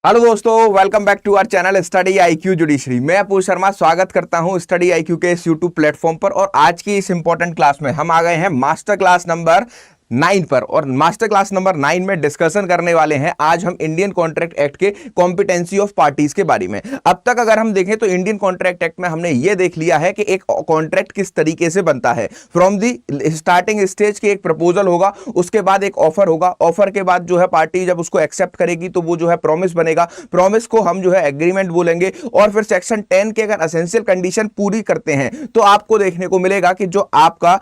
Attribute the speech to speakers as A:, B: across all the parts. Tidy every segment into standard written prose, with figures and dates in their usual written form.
A: Hello दोस्तों, welcome back to our channel study IQ judiciary. मैं अपूर्व शर्मा स्वागत करता हूं स्टडी आईक्यू के इस यूट्यूब प्लेटफॉर्म पर। और आज की इस इंपॉर्टेंट क्लास में हम आ गए हैं मास्टर क्लास नंबर 9 पर। और मास्टर क्लास नंबर 9 में डिस्कशन करने वाले हैं आज हम इंडियन कॉन्ट्रैक्ट एक्ट के कॉम्पिटेंसी ऑफ पार्टीज के बारे में। अब तक अगर हम देखें तो इंडियन कॉन्ट्रैक्ट एक्ट में हमने ये देख लिया है कि एक कॉन्ट्रैक्ट किस तरीके से बनता है। फ्रॉम दी स्टार्टिंग स्टेज के एक प्रपोजल होगा, उसके बाद एक ऑफर होगा, ऑफर के बाद जो है पार्टी जब उसको एक्सेप्ट करेगी तो वो जो है प्रॉमिस बनेगा, प्रॉमिस को हम जो है एग्रीमेंट बोलेंगे। और फिर सेक्शन 10 के अगर एसेंशियल कंडीशन पूरी करते हैं तो आपको देखने को मिलेगा कि जो आपका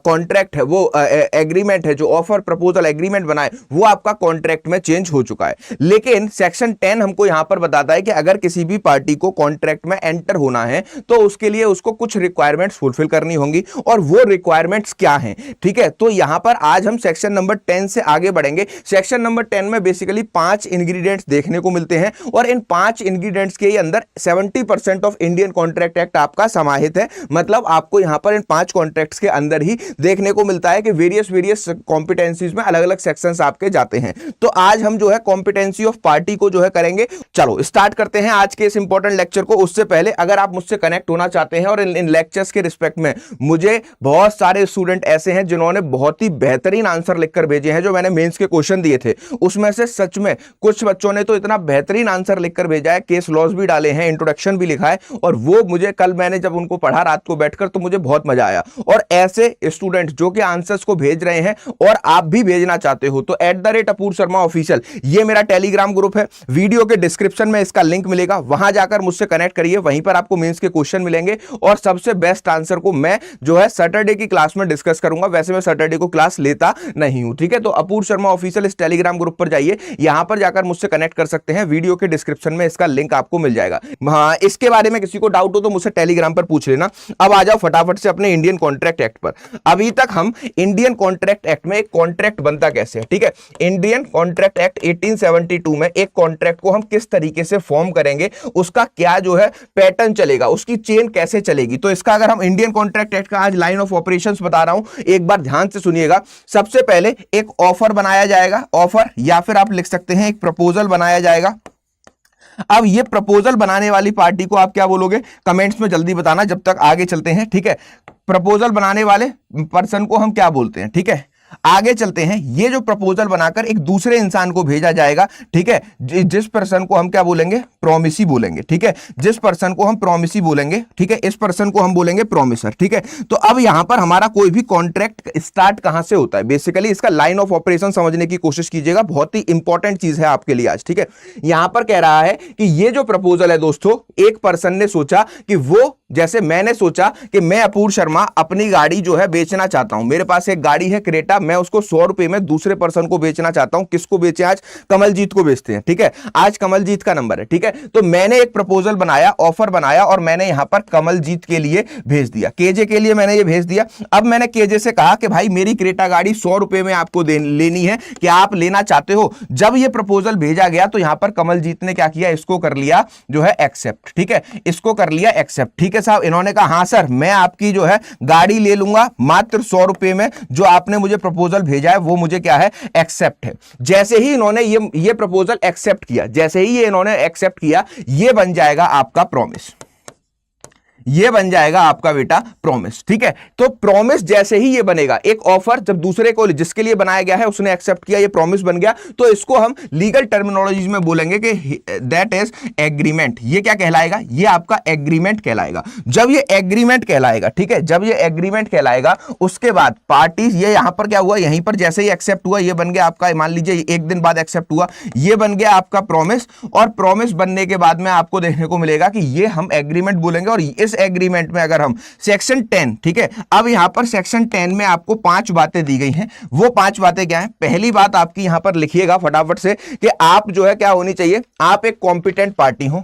A: कॉन्ट्रैक्ट है वो एग्रीमेंट है, जो ऑफर प्रपोजल एग्रीमेंट बनाए वो आपका कॉन्ट्रैक्ट में चेंज हो चुका है। लेकिन सेक्शन 10 हमको यहां पर बताता है कि अगर किसी भी पार्टी को कॉन्ट्रैक्ट में एंटर होना है तो उसके लिए उसको कुछ रिक्वायरमेंट्स फुलफिल करनी होंगी। और वो रिक्वायरमेंट्स क्या हैं, ठीक है। तो यहां पर आज हम सेक्शन नंबर 10 से आगे बढ़ेंगे। सेक्शन नंबर 10 में बेसिकली 5 इंग्रेडिएंट्स देखने को मिलते हैं और इन 5 इंग्रेडिएंट्स के अंदर 70% ऑफ इंडियन कॉन्ट्रैक्ट एक्ट आपका समाहित है। मतलब आपको यहां पर इन 5 कॉन्ट्रैक्ट्स के अंदर ही देखने को मिलता है कि वेरियस कॉम्पिटेंसीज में अलग अलग सेक्शंस आपके जाते हैं। तो आज हम जो है कॉम्पिटेंसी ऑफ पार्टी को जो है करेंगे। चलो स्टार्ट करते हैं आज के इस इंपॉर्टेंट लेक्चर को। उससे पहले अगर आप मुझसे कनेक्ट होना चाहते हैं और इन लेक्चर्स के रिस्पेक्ट में मुझे बहुत सारे स्टूडेंट ऐसे हैं जिन्होंने बहुत ही बेहतरीन आंसर लिखकर भेजे हैं। जो मैंने मेंस के क्वेश्चन दिए थे उसमें से सच में कुछ बच्चों ने तो इतना बेहतरीन आंसर लिखकर भेजा है, केस लॉज भी डाले हैं, इंट्रोडक्शन भी लिखा है। और वो मुझे कल मैंने जब उनको पढ़ा रात को बैठकर तो मुझे बहुत मजा आया। और ऐसे स्टूडेंट जो कि आंसर्स को भेज रहे हैं और आप भी भेजना चाहते हो तो @अपूर्व शर्मा ऑफिशियल ये मेरा टेलीग्राम ग्रुप है। वीडियो के डिस्क्रिप्शन में इसका लिंक मिलेगा, वहां जाकर मुझसे कनेक्ट करिए। वहीं पर आपको मेंस के क्वेश्चन मिलेंगे और सबसे बेस्ट आंसर को मैं जो है सैटरडे की क्लास में डिस्कस करूंगा। वैसे मैं सैटरडे को क्लास लेता नहीं हूं, ठीक है। तो अपूर्व शर्मा ऑफिशियल इस टेलीग्राम ग्रुप पर जाइए, यहां पर जाकर मुझसे कनेक्ट कर सकते हैं। वीडियो के डिस्क्रिप्शन में इसका लिंक आपको मिल जाएगा। हाँ, इसके बारे में किसी को डाउट हो तो मुझसे टेलीग्राम पर पूछ लेना। अब आ जाओ फटाफट से अपने इंडियन कॉन्ट्रैक्ट एक्ट पर। अभी तक हम इंडियन कॉन्ट्रैक्ट एक्ट में एक कॉन्ट्रैक्ट बनता कैसे है, ठीक है। इंडियन कॉन्ट्रैक्ट एक्ट 1872 में एक कॉन्ट्रैक्ट को हम किस तरीके से फॉर्म करेंगे, उसका क्या जो है पैटर्न चलेगा, उसकी चेन कैसे चलेगी। तो इसका अगर हम इंडियन कॉन्ट्रैक्ट एक्ट का आज लाइन ऑफ ऑपरेशंस बता रहा हूं, एक बार ध्यान से सुनिएगा। सबसे पहले एक ऑफर बनाया जाएगा, ऑफर या फिर आप लिख सकते हैं एक प्रपोजल बनाया जाएगा। अब ये प्रपोजल बनाने वाली पार्टी को आप क्या बोलोगे कमेंट्स में जल्दी बताना, जब तक आगे चलते हैं, ठीक है। प्रपोजल बनाने वाले पर्सन को हम क्या बोलते हैं, ठीक है। आगे चलते हैं। ये जो प्रपोजल बनाकर एक दूसरे इंसान को भेजा जाएगा, ठीक है, जिस पर्सन को हम क्या बोलेंगे, प्रॉमिसी बोलेंगे, ठीक है। जिस पर्सन को हम प्रॉमिसी बोलेंगे, ठीक है, इस पर्सन को हम बोलेंगे प्रॉमिसर, ठीक है। तो अब यहां पर हमारा कोई भी कॉन्ट्रैक्ट स्टार्ट कहां से होता है, बेसिकली इसका लाइन ऑफ ऑपरेशन समझने की कोशिश कीजिएगा। बहुत ही इंपॉर्टेंट चीज है आपके लिए आज, ठीक है। यहां पर कह रहा है कि ये जो प्रपोजल है दोस्तों, एक पर्सन ने सोचा कि वो, जैसे मैंने सोचा कि मैं अपूर्व शर्मा अपनी गाड़ी जो है बेचना चाहता हूं। मेरे पास एक गाड़ी है क्रेटा, मैं उसको 100 रुपए में दूसरे पर्सन को बेचना चाहता हूं। किसको बेचे आज, कमलजीत को बेचते हैं, ठीक है। आज कमलजीत का नंबर है, ठीक है। तो मैंने एक प्रपोजल बनाया, ऑफर बनाया और मैंने यहां पर कमलजीत के लिए भेज दिया, केजे के लिए मैंने ये भेज दिया। अब मैंने केजे से कहा कि भाई मेरी क्रेटा गाड़ी 100 रुपए में आपको लेनी है, क्या आप लेना चाहते हो। जब ये प्रपोजल भेजा गया तो यहां पर कमलजीत ने क्या किया, इसको कर लिया जो है एक्सेप्ट, ठीक है। इसको कर लिया एक्सेप्ट, ठीक है साहब। इन्होंने कहा हाँ सर, मैं आपकी जो है गाड़ी ले लूंगा मात्र 100 रुपए में, जो आपने मुझे प्रपोजल भेजा है वो मुझे क्या है, एक्सेप्ट है। जैसे ही इन्होंने ये प्रपोजल एक्सेप्ट किया, जैसे ही ये इन्होंने एक्सेप्ट किया, ये बन जाएगा आपका प्रॉमिस, ये बन जाएगा आपका बेटा प्रॉमिस, ठीक है। तो प्रॉमिस जैसे ही ये बनेगा, एक ऑफर जब दूसरे को, जिसके लिए बनाया गया है उसने एक्सेप्ट किया, ये प्रॉमिस बन गया, तो इसको हम लीगल टर्मिनोलॉजी में बोलेंगे कि दैट इज एग्रीमेंट। ये क्या कहलाएगा, ये आपका एग्रीमेंट कहलाएगा। जब ये एग्रीमेंट कहलाएगा, ठीक है, जब ये एग्रीमेंट कहलाएगा उसके बाद पार्टीज, ये यहां पर क्या हुआ, यहीं पर जैसे ही एक्सेप्ट हुआ ये बन गया आपका, मान लीजिए एक दिन बाद एक्सेप्ट हुआ, ये बन गया आपका प्रॉमिस। और प्रॉमिस बनने के बाद में आपको देखने को मिलेगा कि ये हम एग्रीमेंट बोलेंगे। और इस एग्रीमेंट में अगर हम सेक्शन 10, ठीक है, अब यहां पर सेक्शन 10 में आपको 5 बातें दी गई हैं। वो 5 बातें क्या हैं, पहली बात आपकी यहां पर लिखिएगा फटाफट से कि आप जो है क्या होनी चाहिए, आप एक कॉम्पिटेंट पार्टी हो,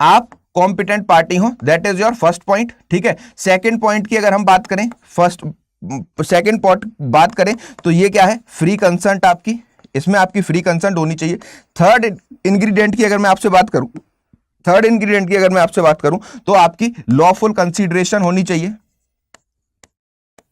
A: आप कॉम्पिटेंट पार्टी हो, that is your first point, ठीक है। सेकंड पॉइंट की अगर हम बात करें, सेकंड पॉइंट बात करें तो ये क्या है, फ्री कंसेंट आपकी, इसमें आपकी फ्री कंसेंट होनी चाहिए। थर्ड इंग्रेडिएंट की अगर मैं आपसे बात करूं, थर्ड इंग्रेडिएंट की अगर मैं आपसे बात करूं तो आपकी लॉफुल कंसीडरेशन होनी चाहिए,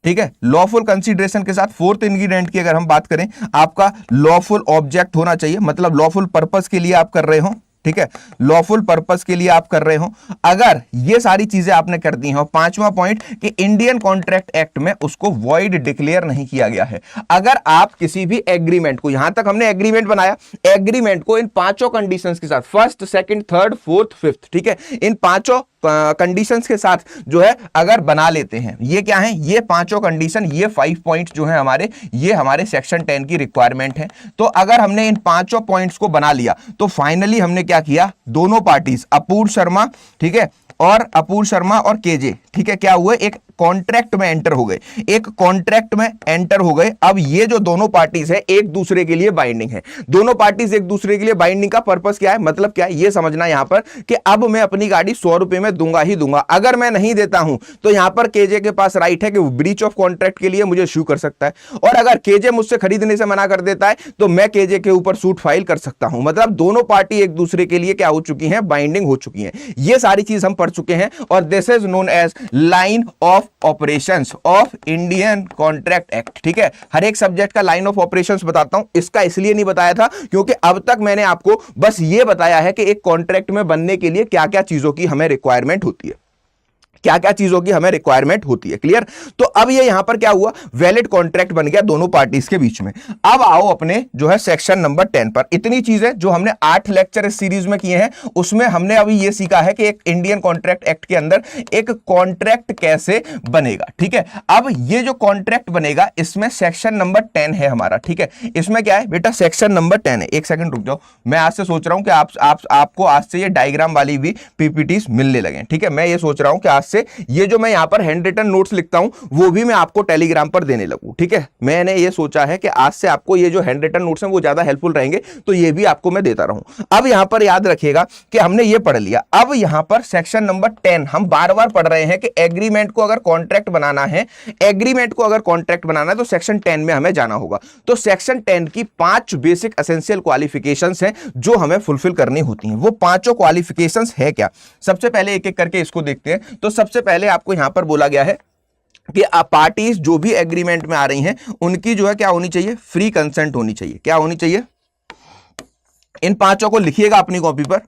A: ठीक है। लॉफुल कंसीडरेशन के साथ फोर्थ इंग्रेडिएंट की अगर हम बात करें, आपका लॉफुल ऑब्जेक्ट होना चाहिए, मतलब लॉफुल पर्पस के लिए आप कर रहे हो, ठीक है, लॉफुल पर्पस के लिए आप कर रहे हो। अगर ये सारी चीजें आपने कर दी हैं, और पांचवा पॉइंट कि इंडियन कॉन्ट्रैक्ट एक्ट में उसको वॉइड डिक्लेयर नहीं किया गया है। अगर आप किसी भी एग्रीमेंट को, यहां तक हमने एग्रीमेंट बनाया, एग्रीमेंट को इन पांचों कंडीशंस के साथ, first, second, third, fourth, fifth, ठीक है, इन पांचों कंडीशंस के साथ जो है अगर बना लेते हैं, ये क्या है, ये पांचों कंडीशन, ये 5 पॉइंट जो है हमारे, ये हमारे सेक्शन 10 की रिक्वायरमेंट है। तो अगर हमने इन पांचों पॉइंट्स को बना लिया तो फाइनली हमने क्या किया, दोनों पार्टीज अपूर्व शर्मा, ठीक है, और अपूर्व शर्मा और केजे, ठीक है, क्या हुए, एक कॉन्ट्रैक्ट में एंटर हो गए, एक कॉन्ट्रैक्ट में एंटर हो गए। अब ये जो दोनों पार्टीज है एक दूसरे के लिए बाइंडिंग है, दोनों पार्टीज एक दूसरे के लिए बाइंडिंग का पर्पस क्या है, मतलब क्या है, ये समझना यहां पर कि अब मैं अपनी गाड़ी 100 रुपए में दूंगा ही दूंगा। अगर मैं नहीं देता हूं तो यहां पर केजे के पास राइट है कि वो ब्रीच ऑफ कॉन्ट्रैक्ट के लिए मुझे शू कर सकता है, और अगर केजे मुझसे खरीदने से मना कर देता है तो मैं केजे के ऊपर सूट फाइल कर सकता हूं। मतलब दोनों पार्टी एक दूसरे के लिए क्या हो चुकी हैं, बाइंडिंग हो चुकी हैं। ये सारी चीज हम पढ़ चुके हैं, और this is known as line of operations of Indian Contract Act, ठीक है। हर एक सब्जेक्ट का लाइन ऑफ ऑपरेशंस बताता हूं, इसका इसलिए नहीं बताया था क्योंकि अब तक मैंने आपको बस ये बताया है कि एक कॉन्ट्रैक्ट में बनने के लिए क्या क्या चीजों की हमें रिक्वायरमेंट होती है, क्या क्या चीजों की हमें रिक्वायरमेंट होती है, क्लियर। तो अब ये यहां पर क्या हुआ, वैलिड कॉन्ट्रैक्ट बन गया दोनों पार्टीज के बीच में। अब आओ अपने जो है सेक्शन नंबर 10 पर। इतनी चीजें जो हमने 8 लेक्चर इस सीरीज में किए हैं, उसमें हमने अभी ये सीखा है कि एक इंडियन कॉन्ट्रैक्ट एक्ट के अंदर एक कॉन्ट्रैक्ट कैसे बनेगा, ठीक है। अब ये जो कॉन्ट्रैक्ट बनेगा इसमें सेक्शन नंबर 10 है हमारा, ठीक है। इसमें क्या है बेटा, सेक्शन नंबर 10 है। एक सेकंड रुक जाओ, मैं आज से सोच रहा हूं कि आपको आज से ये डायग्राम वाली भी पीपीटीज मिलने लगे, ठीक है। मैं ये सोच रहा हूं कि आज से ये जो मैं यहां पर हैंड रिटन नोट्स लिखता हूं वो भी मैं आपको टेलीग्राम पर देने लगूं, ठीक है। मैंने ये सोचा है कि आज से आपको ये जो हैंड रिटन नोट्स हैं वो ज्यादा हेल्पफुल रहेंगे, तो ये भी आपको मैं देता रहूं। अब यहां पर याद रखिएगा कि हमने ये पढ़ लिया। अब यहां पर सेक्शन नंबर 10 हम बार बार पढ़ रहे हैं कि एग्रीमेंट को अगर कॉन्ट्रैक्ट बनाना है, एग्रीमेंट को अगर कॉन्ट्रैक्ट बनाना है तो सेक्शन 10 में हमें जाना होगा। तो सेक्शन 10 की 5 बेसिक एसेंशियल क्वालिफिकेशंस हैं जो हमें फुलफिल करनी होती हैं। वो पांचों क्वालिफिकेशंस है क्या, सबसे पहले एक एक करके इसको देखते हैं। तो सबसे पहले आपको यहां पर बोला गया है कि पार्टीज जो भी एग्रीमेंट में आ रही हैं उनकी जो है क्या होनी चाहिए, फ्री कंसेंट होनी चाहिए। क्या होनी चाहिए, इन पांचों को लिखिएगा अपनी कॉपी पर,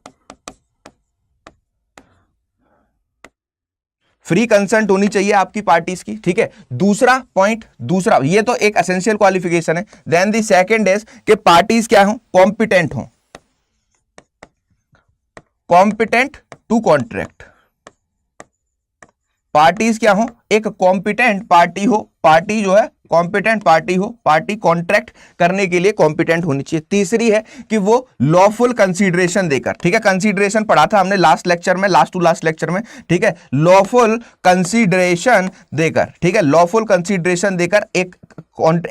A: फ्री कंसेंट होनी चाहिए आपकी पार्टीज की, ठीक है। दूसरा पॉइंट, दूसरा ये तो एक एसेंशियल क्वालिफिकेशन है। देन द सेकंड इज कि पार्टीज क्या हो, कॉम्पिटेंट हो, कॉम्पिटेंट टू कॉन्ट्रैक्ट। पार्टीज क्या हो, एक कॉम्पिटेंट पार्टी हो, पार्टी जो है कॉम्पिटेंट पार्टी हो, पार्टी कॉन्ट्रैक्ट करने के लिए कॉम्पिटेंट होनी चाहिए। तीसरी है कि वो लॉफुल कंसीडरेशन देकर, ठीक है, कंसीडरेशन पढ़ा था हमने लास्ट लेक्चर में, लास्ट टू लास्ट लेक्चर में, ठीक है, लॉफुल कंसीडरेशन देकर, ठीक है, लॉफुल कंसीडरेशन देकर एक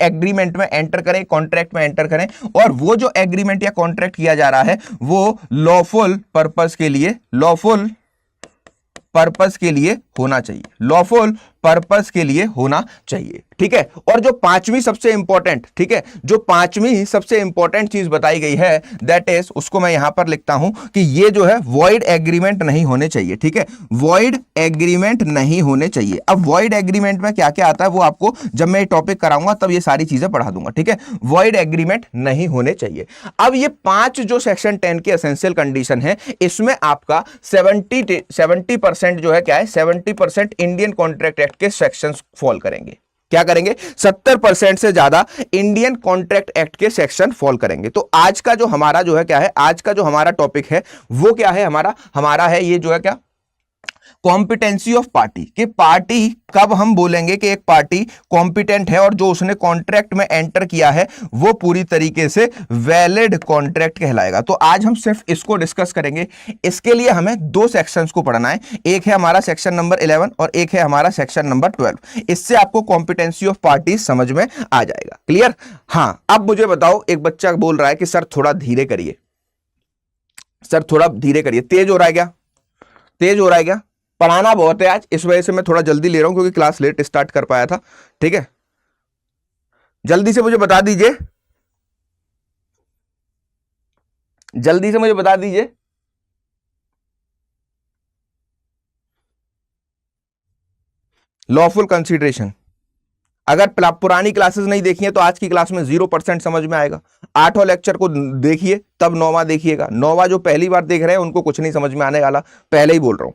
A: एग्रीमेंट में एंटर करें, कॉन्ट्रैक्ट में एंटर करें, और वो जो एग्रीमेंट या कॉन्ट्रैक्ट किया जा रहा है वो लॉफुल पर्पस के लिए, लॉफुल पर्पस के लिए होना चाहिए, लॉफुल पर्पस के लिए होना चाहिए, ठीक है। और जो पांचवी सबसे इंपॉर्टेंट, ठीक है, जो पांचवी सबसे इंपॉर्टेंट चीज बताई गई है दैट इज, उसको मैं यहां पर लिखता हूं कि ये जो है वॉइड एग्रीमेंट नहीं होने चाहिए, ठीक है, वॉइड एग्रीमेंट नहीं होने चाहिए। अब वॉइड एग्रीमेंट में क्या क्या आता है वो आपको जब मैं टॉपिक कराऊंगा तब ये सारी चीजें पढ़ा दूंगा, ठीक है। वॉइड एग्रीमेंट नहीं होने चाहिए। अब ये 5 जो सेक्शन 10 के एसेंशियल कंडीशन है, इसमें आपका 70% जो है क्या है, 70% इंडियन कॉन्ट्रैक्ट एक्ट के सेक्शंस फॉल करेंगे। क्या करेंगे, 70% से ज्यादा इंडियन कॉन्ट्रैक्ट एक्ट के सेक्शन फॉल करेंगे। तो आज का जो हमारा जो है क्या है, आज का जो हमारा टॉपिक है वो क्या है, हमारा है ये जो है क्या, कॉम्पिटेंसी ऑफ पार्टी, कि पार्टी कब हम बोलेंगे कि एक पार्टी कॉम्पिटेंट है और जो उसने कॉन्ट्रैक्ट में एंटर किया है वो पूरी तरीके से वैलिड कॉन्ट्रैक्ट कहलाएगा। तो आज हम सिर्फ इसको डिस्कस करेंगे। इसके लिए हमें 2 सेक्शंस को पढ़ना है, एक है हमारा सेक्शन नंबर 11 और एक है हमारा सेक्शन नंबर 12। इससे आपको कॉम्पिटेंसी ऑफ पार्टी समझ में आ जाएगा, क्लियर। हां, अब मुझे बताओ, एक बच्चा बोल रहा है कि सर थोड़ा धीरे करिए, सर थोड़ा धीरे करिए, तेज हो रहा है क्या, तेज हो रहा है क्या, पढ़ाना बहुत है आज, इस वजह से मैं थोड़ा जल्दी ले रहा हूं क्योंकि क्लास लेट स्टार्ट कर पाया था, ठीक है। जल्दी से मुझे बता दीजिए, जल्दी से मुझे बता दीजिए। लॉफुल कंसीडरेशन, अगर पुरानी क्लासेस नहीं देखी है तो आज की क्लास में 0% समझ में आएगा। 8वां लेक्चर को देखिए तब 9वां देखिएगा। 9वां जो पहली बार देख रहे हैं उनको कुछ नहीं समझ में आने वाला, पहले ही बोल रहा हूं,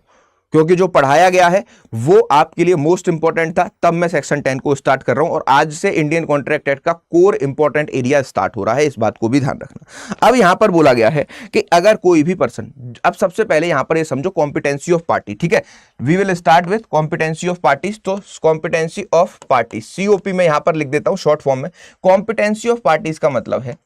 A: क्योंकि जो पढ़ाया गया है वो आपके लिए मोस्ट इंपॉर्टेंट था। तब मैं सेक्शन 10 को स्टार्ट कर रहा हूं और आज से इंडियन कॉन्ट्रैक्ट एक्ट का कोर इंपॉर्टेंट एरिया स्टार्ट हो रहा है, इस बात को भी ध्यान रखना। अब यहां पर बोला गया है कि अगर कोई भी पर्सन, अब सबसे पहले यहां पर ये समझो कॉम्पिटेंसी ऑफ पार्टी, ठीक है, we will start with competency of parties. तो कॉम्पिटेंसी ऑफ पार्टीज COP में यहां पर लिख देता हूं शॉर्ट फॉर्म में। कॉम्पिटेंसी ऑफ पार्टीज का मतलब है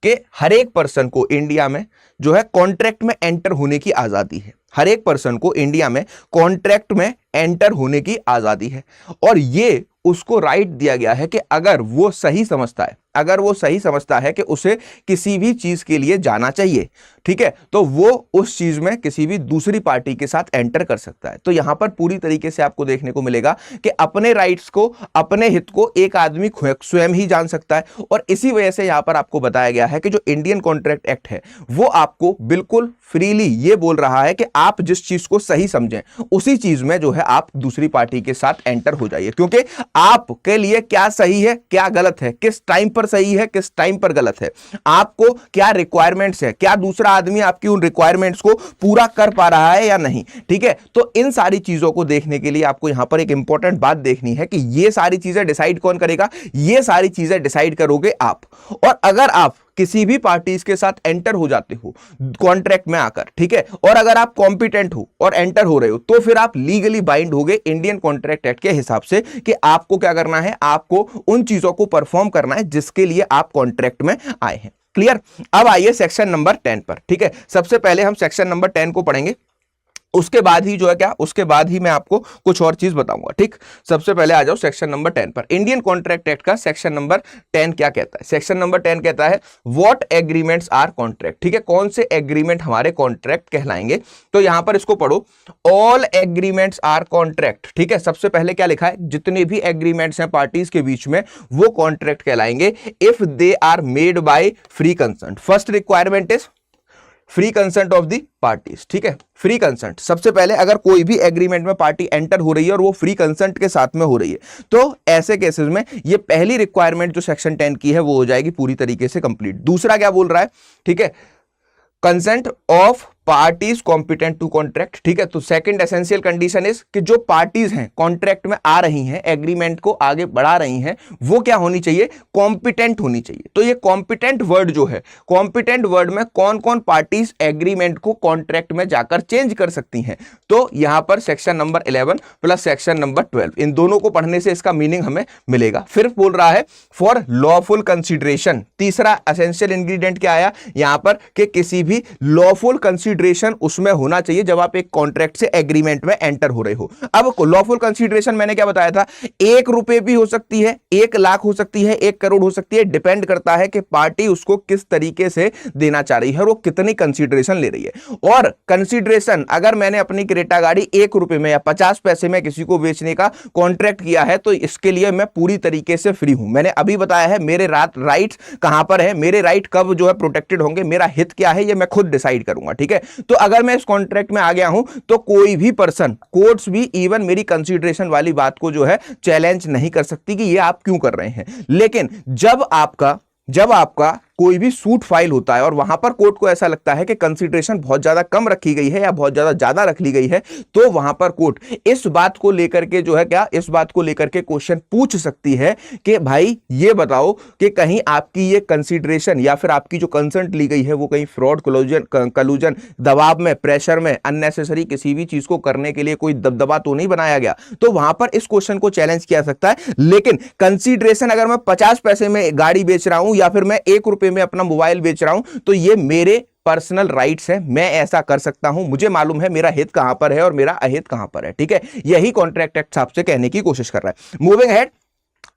A: कि हर एक पर्सन को इंडिया में जो है कॉन्ट्रैक्ट में एंटर होने की आजादी है। हर एक पर्सन को इंडिया में कॉन्ट्रैक्ट में एंटर होने की आजादी है और ये उसको राइट दिया गया है कि अगर वो सही समझता है, अगर वो सही समझता है कि उसे किसी भी चीज के लिए जाना चाहिए, ठीक है, तो वो उस चीज में किसी भी दूसरी पार्टी के साथ एंटर कर सकता है। तो यहां पर पूरी तरीके से आपको देखने को मिलेगा कि अपने राइट्स को, अपने हित को एक आदमी स्वयं ही जान सकता है। और इसी वजह से यहां पर आपको बताया गया है कि जो इंडियन कॉन्ट्रैक्ट एक्ट है वो आपको बिल्कुल फ्रीली ये बोल रहा है कि आप जिस चीज को सही समझें उसी चीज में जो है आप दूसरी पार्टी के साथ एंटर हो जाइए, क्योंकि आपके लिए क्या सही है क्या गलत है, किस टाइम पर सही है किस टाइम पर गलत है, आपको क्या रिक्वायरमेंट्स है, क्या दूसरा आदमी आपकी उन रिक्वायरमेंट्स को पूरा कर पा रहा है या नहीं, ठीक है। तो इन सारी चीजों को देखने के लिए आपको यहां पर एक इंपॉर्टेंट बात देखनी है कि ये सारी चीजें डिसाइड कौन करेगा, ये सारी चीजें डिसाइड करोगे आप। और अगर आप किसी भी पार्टीज के साथ एंटर हो जाते हो कॉन्ट्रैक्ट में आकर, ठीक है, और अगर आप कॉम्पिटेंट हो और एंटर हो रहे हो तो फिर आप लीगली बाइंड हो गए इंडियन कॉन्ट्रैक्ट एक्ट के हिसाब से कि आपको क्या करना है, आपको उन चीजों को परफॉर्म करना है जिसके लिए आप कॉन्ट्रैक्ट में आए हैं। क्लियर। अब आइए सेक्शन नंबर 10 पर, ठीक है। सबसे पहले हम सेक्शन नंबर 10 को पढ़ेंगे, उसके बाद ही जो है क्या, उसके बाद ही मैं आपको कुछ और चीज बताऊंगा, ठीक। सबसे पहले आ जाओ सेक्शन नंबर 10 पर। इंडियन कॉन्ट्रैक्ट एक्ट का सेक्शन नंबर 10 क्या कहता है? सेक्शन नंबर 10 कहता है व्हाट एग्रीमेंट्स आर कॉन्ट्रैक्ट, ठीक है, कौन से एग्रीमेंट हमारे कॉन्ट्रैक्ट कहलाएंगे। तो यहां पर इसको पढ़ो, ऑल एग्रीमेंट्स आर कॉन्ट्रैक्ट, ठीक है। सबसे पहले क्या लिखा है, जितने भी एग्रीमेंट्स हैं पार्टीज के बीच में वो कॉन्ट्रैक्ट कहलाएंगे if they are made by free consent. First requirement is free consent of the parties, ठीक है, फ्री कंसेंट। सबसे पहले अगर कोई भी एग्रीमेंट में पार्टी एंटर हो रही है और वो फ्री कंसेंट के साथ में हो रही है तो ऐसे केसेस में ये पहली रिक्वायरमेंट जो सेक्शन 10 की है वो हो जाएगी पूरी तरीके से कंप्लीट। दूसरा क्या बोल रहा है, ठीक है, consent of parties competent to contract, ठीक है। तो सेकंड एसेंशियल कंडीशन इज कि जो पार्टीज हैं कॉन्ट्रैक्ट में आ रही हैं, एग्रीमेंट को आगे बढ़ा रही हैं, वो क्या होनी चाहिए, कॉम्पिटेंट होनी चाहिए। तो ये कॉम्पिटेंट वर्ड जो है, कॉम्पिटेंट वर्ड में कौन कौन पार्टीज एग्रीमेंट को कॉन्ट्रैक्ट में जाकर चेंज कर सकती हैं, तो यहां पर section number 11 plus section number 12, इन दोनों को पढ़ने से इसका मीनिंग हमें मिलेगा। फिर बोल रहा है फॉर लॉफुल कंसिडरेशन, तीसरा एसेंशियल इंग्रेडिएंट क्या आया यहां पर कि किसी भी लॉफुल कंसिडरेशन उसमें होना चाहिए जब आप एक कॉन्ट्रैक्ट से एग्रीमेंट में एंटर हो रहे हो। अब लॉफुल कंसिडरेशन मैंने क्या बताया था, 1 रुपए भी हो सकती है, 1 लाख हो सकती है, 1 करोड़ हो सकती है, डिपेंड करता है कि पार्टी उसको किस तरीके से देना चाह रही है और वो कितनी कंसिडरेशन ले रही है। और कंसिडरेशन अगर मैंने अपनी क्रेटा गाड़ी 1 रुपए में या 50 पैसे में किसी को बेचने का कॉन्ट्रैक्ट किया है तो इसके लिए मैं पूरी तरीके से फ्री हूं। मैंने अभी बताया है मेरे राइट्स कहां पर है, मेरे राइट कब जो है प्रोटेक्टेड होंगे, मेरा हित क्या है ये मैं खुद डिसाइड करूंगा, ठीक है। तो अगर मैं इस कॉन्ट्रैक्ट में आ गया हूं तो कोई भी पर्सन, कोर्ट्स भी इवन मेरी कंसीडरेशन वाली बात को जो है चैलेंज नहीं कर सकती कि ये आप क्यों कर रहे हैं। लेकिन जब आपका कोई भी सूट फाइल होता है और वहां पर कोर्ट को ऐसा लगता है कि कंसीडरेशन बहुत ज्यादा कम रखी गई है या बहुत ज्यादा रख ली गई है तो वहां पर कोर्ट इस बात को लेकर के जो है क्या, इस बात को लेकर के क्वेश्चन पूछ सकती है कि भाई ये बताओ कि कहीं आपकी ये कंसीडरेशन या फिर आपकी जो कंसेंट ली गई है वो कहीं फ्रॉड, कलूजन, दबाव में, प्रेशर में, अननेसेसरी किसी भी चीज को करने के लिए कोई दबदबा तो नहीं बनाया गया। तो वहां पर इस क्वेश्चन को चैलेंज किया सकता है। लेकिन कंसीडरेशन अगर मैं 50 पैसे में गाड़ी बेच रहा हूं या फिर मैं 1 रुपए में अपना मोबाइल बेच रहा हूं तो ये मेरे पर्सनल राइट्स है, मैं ऐसा कर सकता हूं, मुझे मालूम है मेरा हित कहां पर है और मेरा अहित कहां पर है, ठीक है। यही कॉन्ट्रैक्ट एक्ट आपसे कहने की कोशिश कर रहा है। Moving ahead,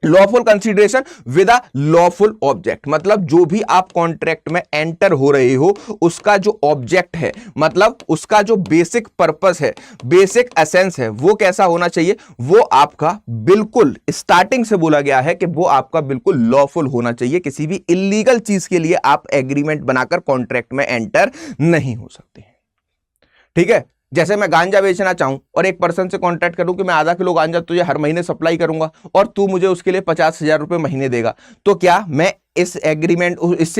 A: lawful consideration with a lawful object, मतलब जो भी आप कॉन्ट्रैक्ट में एंटर हो रहे हो उसका जो ऑब्जेक्ट है, मतलब उसका जो बेसिक पर्पस है, बेसिक एसेंस है, वो कैसा होना चाहिए, वो आपका बिल्कुल स्टार्टिंग से बोला गया है कि वो आपका बिल्कुल लॉफुल होना चाहिए। किसी भी इलीगल चीज के लिए आप एग्रीमेंट बनाकर कॉन्ट्रैक्ट में एंटर नहीं हो सकते, ठीक है। जैसे मैं गांजा बेचना चाहूं और एक पर्सन से कॉन्ट्रैक्ट करूं कि मैं आधा किलो गांजा तुझे हर महीने सप्लाई करूंगा और तू मुझे उसके लिए 50,000 रुपए महीने देगा, तो क्या मैं इससे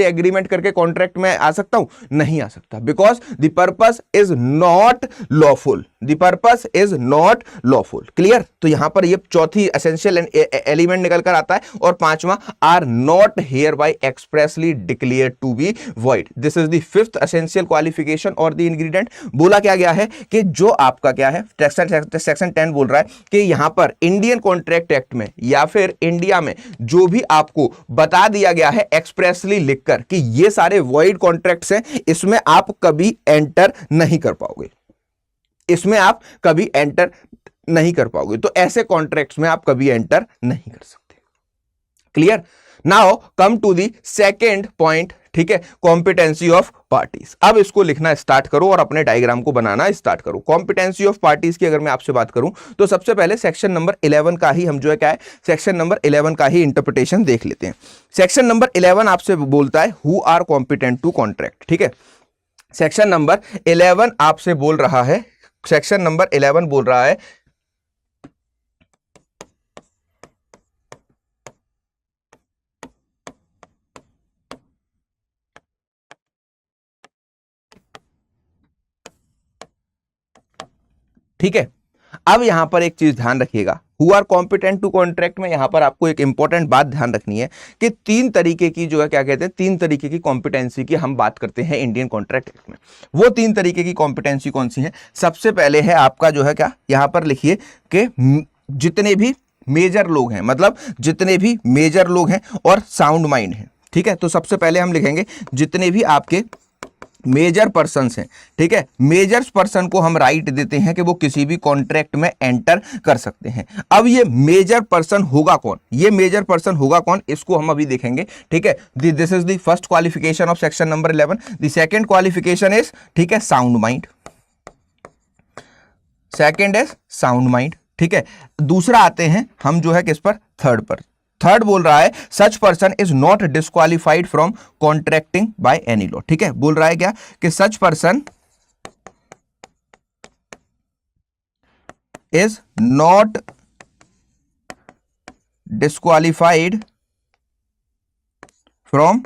A: एग्रीमेंट करके कॉन्ट्रैक्ट में आ सकता हूं? नहीं आ सकता, because the purpose is not lawful, the purpose is not lawful. Clear? तो यहां पर ये चौथी एसेंशियल एलिमेंट निकल कर आता है। और पांचवा, are not hereby expressly declare to be void. This is the fifth essential qualification और द इंग्रेडिएंट। बोला क्या गया है कि जो आपका क्या है, सेक्शन 10 बोल रहा है कि यहां पर इंडियन कॉन्ट्रैक्ट एक्ट में या फिर इंडिया में जो भी आपको बता दिया गया है एक्सप्रेसली लिखकर कि ये सारे वॉइड कॉन्ट्रैक्ट्स हैं, इसमें आप कभी एंटर नहीं कर पाओगे, इसमें आप कभी एंटर नहीं कर पाओगे। तो ऐसे कॉन्ट्रैक्ट्स में आप कभी एंटर नहीं कर सकते। Clear? Now come to the second point, ठीक है, कॉम्पिटेंसी ऑफ पार्टीज। अब इसको लिखना स्टार्ट करो और अपने डायग्राम को बनाना स्टार्ट करो। कॉम्पिटेंसी ऑफ पार्टीज की अगर मैं आपसे बात करूं तो सबसे पहले सेक्शन नंबर 11 का ही हम जो है क्या है, सेक्शन नंबर 11 का ही इंटरप्रिटेशन देख लेते हैं। सेक्शन नंबर 11 आपसे बोलता है who are competent to contract. ठीक है, सेक्शन नंबर 11 आपसे बोल रहा है, सेक्शन नंबर 11 बोल रहा है ठीक है। अब यहां पर एक चीज ध्यान रखिएगा, who are competent to contract में यहां पर आपको एक इंपॉर्टेंट बात ध्यान रखनी है कि तीन तरीके की जो है क्या कहते हैं, तीन तरीके की कॉम्पिटेंसी की हम बात करते हैं इंडियन कॉन्ट्रैक्ट एक्ट में। वो तीन तरीके की कॉम्पिटेंसी कौन सी है? सबसे पहले है आपका जो है क्या, यहां पर लिखिए कि जितने भी मेजर लोग हैं, मतलब जितने भी मेजर लोग हैं और साउंड माइंड हैं। ठीक है, तो सबसे पहले हम लिखेंगे जितने भी आपके मेजर पर्सन्स हैं। ठीक है, मेजर पर्सन को हम राइट देते हैं कि वो किसी भी कॉन्ट्रैक्ट में एंटर कर सकते हैं। अब ये मेजर पर्सन होगा कौन, ये मेजर पर्सन होगा कौन, इसको हम अभी देखेंगे। ठीक है, this is the first qualification of section number 11। The second qualification is, ठीक है, sound mind. Second is sound mind. ठीक है, दूसरा आते हैं हम जो है किस पर, थर्ड पर। थर्ड बोल रहा है सच person is not disqualified from contracting by any law. ठीक है, बोल रहा है क्या कि सच person is not disqualified from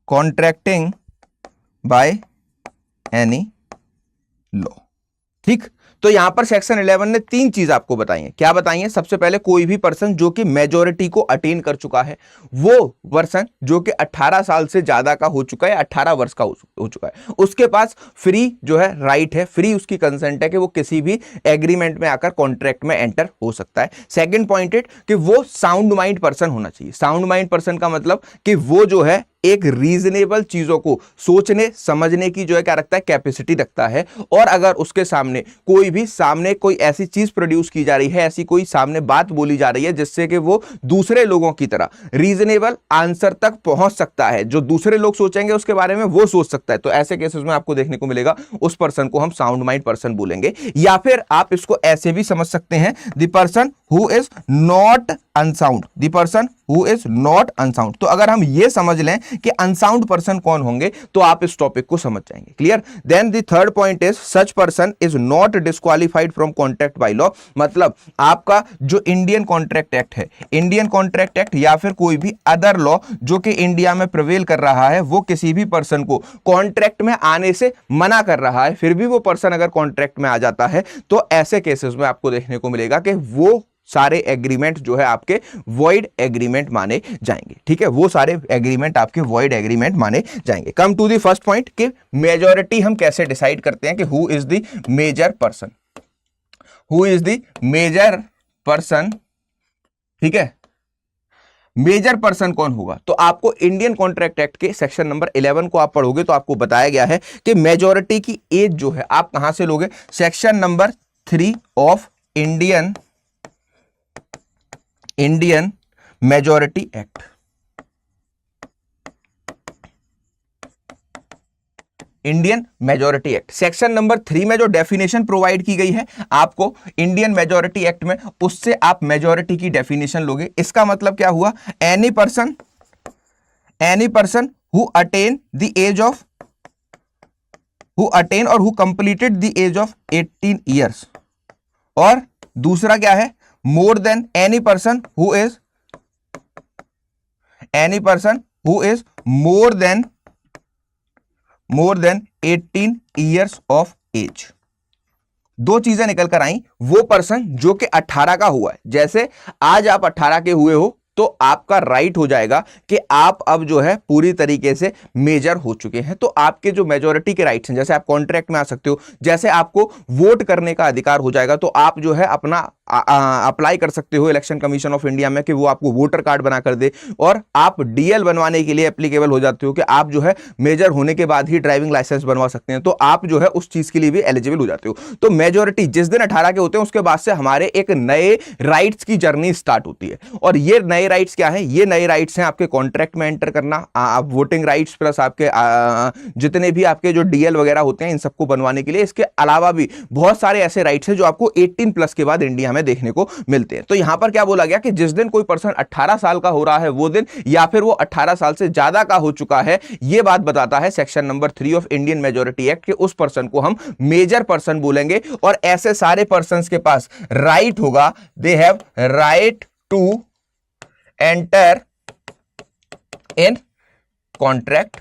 A: contracting by any law. ठीक, तो यहां पर सेक्शन 11 ने तीन चीज आपको बताई है। क्या बताई है? सबसे पहले कोई भी पर्सन जो कि मेजॉरिटी को अटेन कर चुका है, वो पर्सन जो कि 18 साल से ज्यादा का हो चुका है, 18 वर्ष का हो चुका है, उसके पास फ्री जो है राइट है, फ्री उसकी कंसेंट है कि वो किसी भी एग्रीमेंट में आकर कॉन्ट्रैक्ट में एंटर हो सकता है। सेकेंड पॉइंट इट कि वो साउंड माइंड पर्सन होना चाहिए। साउंड माइंड पर्सन का मतलब कि वो जो है एक रीजनेबल चीजों को सोचने समझने की जो है क्या रखता है, कैपेसिटी रखता है। और अगर उसके सामने कोई ऐसी चीज प्रोड्यूस की जा रही है, ऐसी कोई सामने बात बोली जा रही है जिससे कि वो दूसरे लोगों की तरह रीजनेबल आंसर तक पहुंच सकता है, जो दूसरे लोग सोचेंगे उसके बारे में वो सोच सकता है, तो ऐसे केसेस में आपको देखने को मिलेगा उस पर्सन को हम साउंड माइंड पर्सन बोलेंगे। या फिर आप इसको ऐसे भी समझ सकते हैं, the person who is not unsound, the person who is not unsound. तो अगर हम ये समझ लें कि अनसाउंड पर्सन कौन होंगे तो आप इस टॉपिक को समझ जाएंगे। Clear? Then the third point is such person is not disqualified from contract by law. मतलब आपका जो इंडियन कॉन्ट्रैक्ट एक्ट है, इंडियन कॉन्ट्रैक्ट एक्ट या फिर कोई भी अदर लॉ जो कि इंडिया में प्रिवेल कर रहा है, वो किसी भी पर्सन को कॉन्ट्रैक्ट में आने से मना कर रहा है, फिर भी वो पर्सन अगर कॉन्ट्रैक्ट में आ जाता है तो ऐसे केसेस में आपको देखने को मिलेगा कि वो सारे एग्रीमेंट जो है आपके वॉइड एग्रीमेंट माने जाएंगे। ठीक है, वो सारे एग्रीमेंट आपके वॉइड एग्रीमेंट माने जाएंगे। Come to the first point कि मेजॉरिटी हम कैसे डिसाइड करते हैं कि who is the major person, who is the major person. ठीक है, मेजर पर्सन कौन होगा? तो आपको इंडियन कॉन्ट्रैक्ट एक्ट के सेक्शन नंबर 11 को आप पढ़ोगे तो आपको बताया गया है कि मेजॉरिटी की एज जो है आप कहां से लोगे, section number 3 of Indian majority act. Indian majority act section number 3 में जो डेफिनेशन प्रोवाइड की गई है आपको इंडियन मेजॉरिटी एक्ट में, उससे आप मेजॉरिटी की डेफिनेशन लोगे। इसका मतलब क्या हुआ, any person who attain the age of who attain और who completed the age of 18 years, और दूसरा क्या है, more than any person who is more than 18 years of age. दो चीजें निकल कर आई, वो पर्सन जो कि 18 का हुआ है, जैसे आज आप 18 के हुए हो तो आपका राइट हो जाएगा कि आप अब जो है पूरी तरीके से मेजर हो चुके हैं, तो आपके जो मेजॉरिटी के राइट्स हैं, जैसे आप कॉन्ट्रैक्ट में आ सकते हो, जैसे आपको वोट करने का अधिकार हो जाएगा, तो आप जो है अपना अप्लाई कर सकते हो इलेक्शन कमीशन ऑफ इंडिया में कि वो आपको वोटर कार्ड बना कर दे, और आप डीएल बनवाने के लिए एप्लीकेबल हो जाते हो कि आप जो है मेजर होने के बाद ही ड्राइविंग लाइसेंस बनवा सकते हैं, तो आप जो है उस चीज के लिए भी एलिजिबल हो जाते हो। तो मेजॉरिटी जिस दिन 18 के होते हैं उसके बाद से हमारे एक नए राइट्स की जर्नी स्टार्ट होती है, और ये नए राइट्स क्या है, ये नए राइट्स हैं आपके कॉन्ट्रैक्ट में एंटर करना, आप वोटिंग राइट्स प्लस आपके जितने भी आपके जो डीएल वगैरह होते हैं इन सबको बनवाने के लिए। इसके अलावा भी बहुत सारे ऐसे राइट्स हैं जो आपको 18 प्लस के बाद इंडिया में देखने को मिलते हैं। तो यहां पर क्या बोला गया कि जिस दिन कोई पर्सन 18 साल का हो रहा है वो दिन, या फिर वो 18 साल से ज्यादा का हो चुका है, ये बात बताता है section number 3 of Indian majority act कि उस पर्सन को हम मेजर पर्सन बोलेंगे। और ऐसे सारे पर्सन के पास राइट होगा, they have right to enter in contract,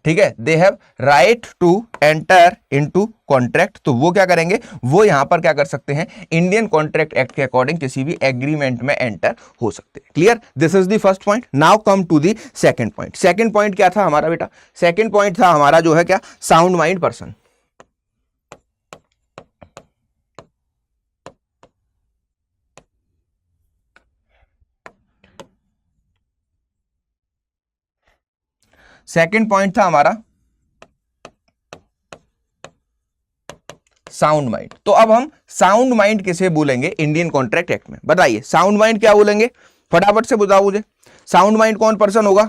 A: ठीक है, they have right to enter into contract. तो वो क्या करेंगे, वो यहां पर क्या कर सकते हैं, इंडियन कॉन्ट्रैक्ट एक्ट के अकॉर्डिंग किसी भी एग्रीमेंट में एंटर हो सकते हैं। Clear, this is the first point. Now come to the second point. Second point क्या था हमारा बेटा, सेकंड पॉइंट था हमारा जो है क्या, sound mind person. Second point था हमारा साउंड माइंड। तो अब हम साउंड माइंड किसे बोलेंगे इंडियन कॉन्ट्रैक्ट एक्ट में, बताइए साउंड माइंड क्या बोलेंगे, फटाफट से बताओ मुझे। साउंड माइंड कौन पर्सन होगा,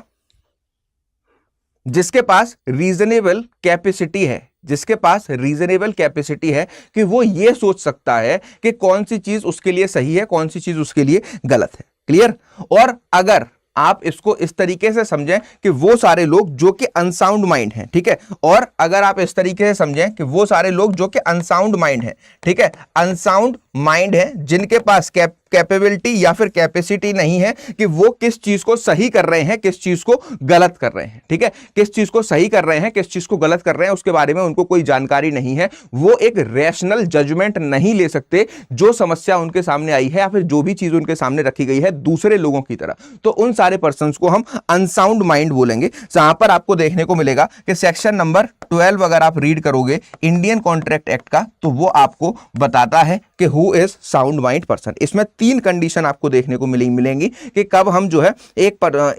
A: जिसके पास रीजनेबल कैपेसिटी है, जिसके पास रीजनेबल कैपेसिटी है कि वो ये सोच सकता है कि कौन सी चीज उसके लिए सही है, कौन सी चीज उसके लिए गलत है। क्लियर, और अगर आप इसको इस तरीके से समझें कि वो सारे लोग जो कि अनसाउंड माइंड हैं, ठीक है, और अगर आप इस तरीके से समझें कि वो सारे लोग जो कि अनसाउंड माइंड हैं, ठीक है, अनसाउंड माइंड है, जिनके पास कैपेबिलिटी या फिर कैपेसिटी नहीं है कि वो किस चीज को सही कर रहे हैं, किस चीज को गलत कर रहे हैं, ठीक है, किस चीज को सही कर रहे हैं, किस चीज को गलत कर रहे हैं, उसके बारे में उनको कोई जानकारी नहीं है, वो एक रैशनल जजमेंट नहीं ले सकते जो समस्या उनके सामने आई है या फिर जो भी चीज उनके सामने रखी गई है दूसरे लोगों की तरह, तो उन सारे पर्संस को हम अनसाउंड माइंड बोलेंगे। जहां पर आपको देखने को मिलेगा कि सेक्शन नंबर 12 अगर आप रीड करोगे इंडियन कॉन्ट्रैक्ट एक्ट का, तो वो आपको बताता है कि who is sound mind person. इसमें 3 कंडीशन आपको देखने को मिलेंगी कि कब हम जो है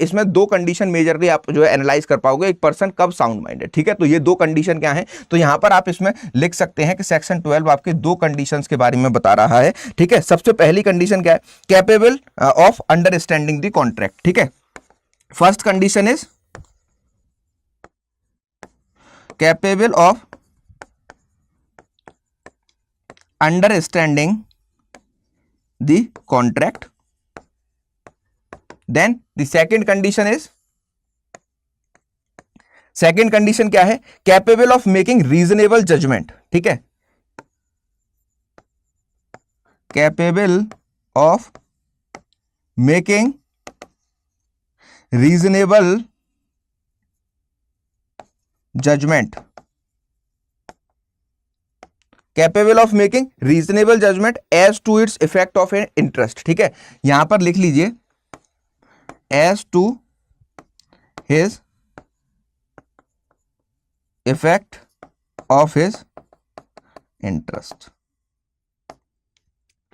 A: इसमें 2 कंडीशन मेजरली आप जो है एनालाइज कर पाओगे, एक पर्सन कब साउंड माइंड है, ठीक है। तो ये 2 कंडीशन क्या है, तो यहां पर आप इसमें लिख सकते हैं कि सेक्शन 12 आपके 2 कंडीशंस के बारे में बता रहा है, ठीक है। सबसे पहली कंडीशन क्या है, capable of understanding the contract, ठीक है। First condition is capable of understanding the contract. Then the second condition is, second condition क्या है, capable of making reasonable judgment, ठीक है, capable of making reasonable judgment, capable of making reasonable judgment as to its effect of an interest, ठीक है। यहां पर लिख लीजिए as to his effect of his interest,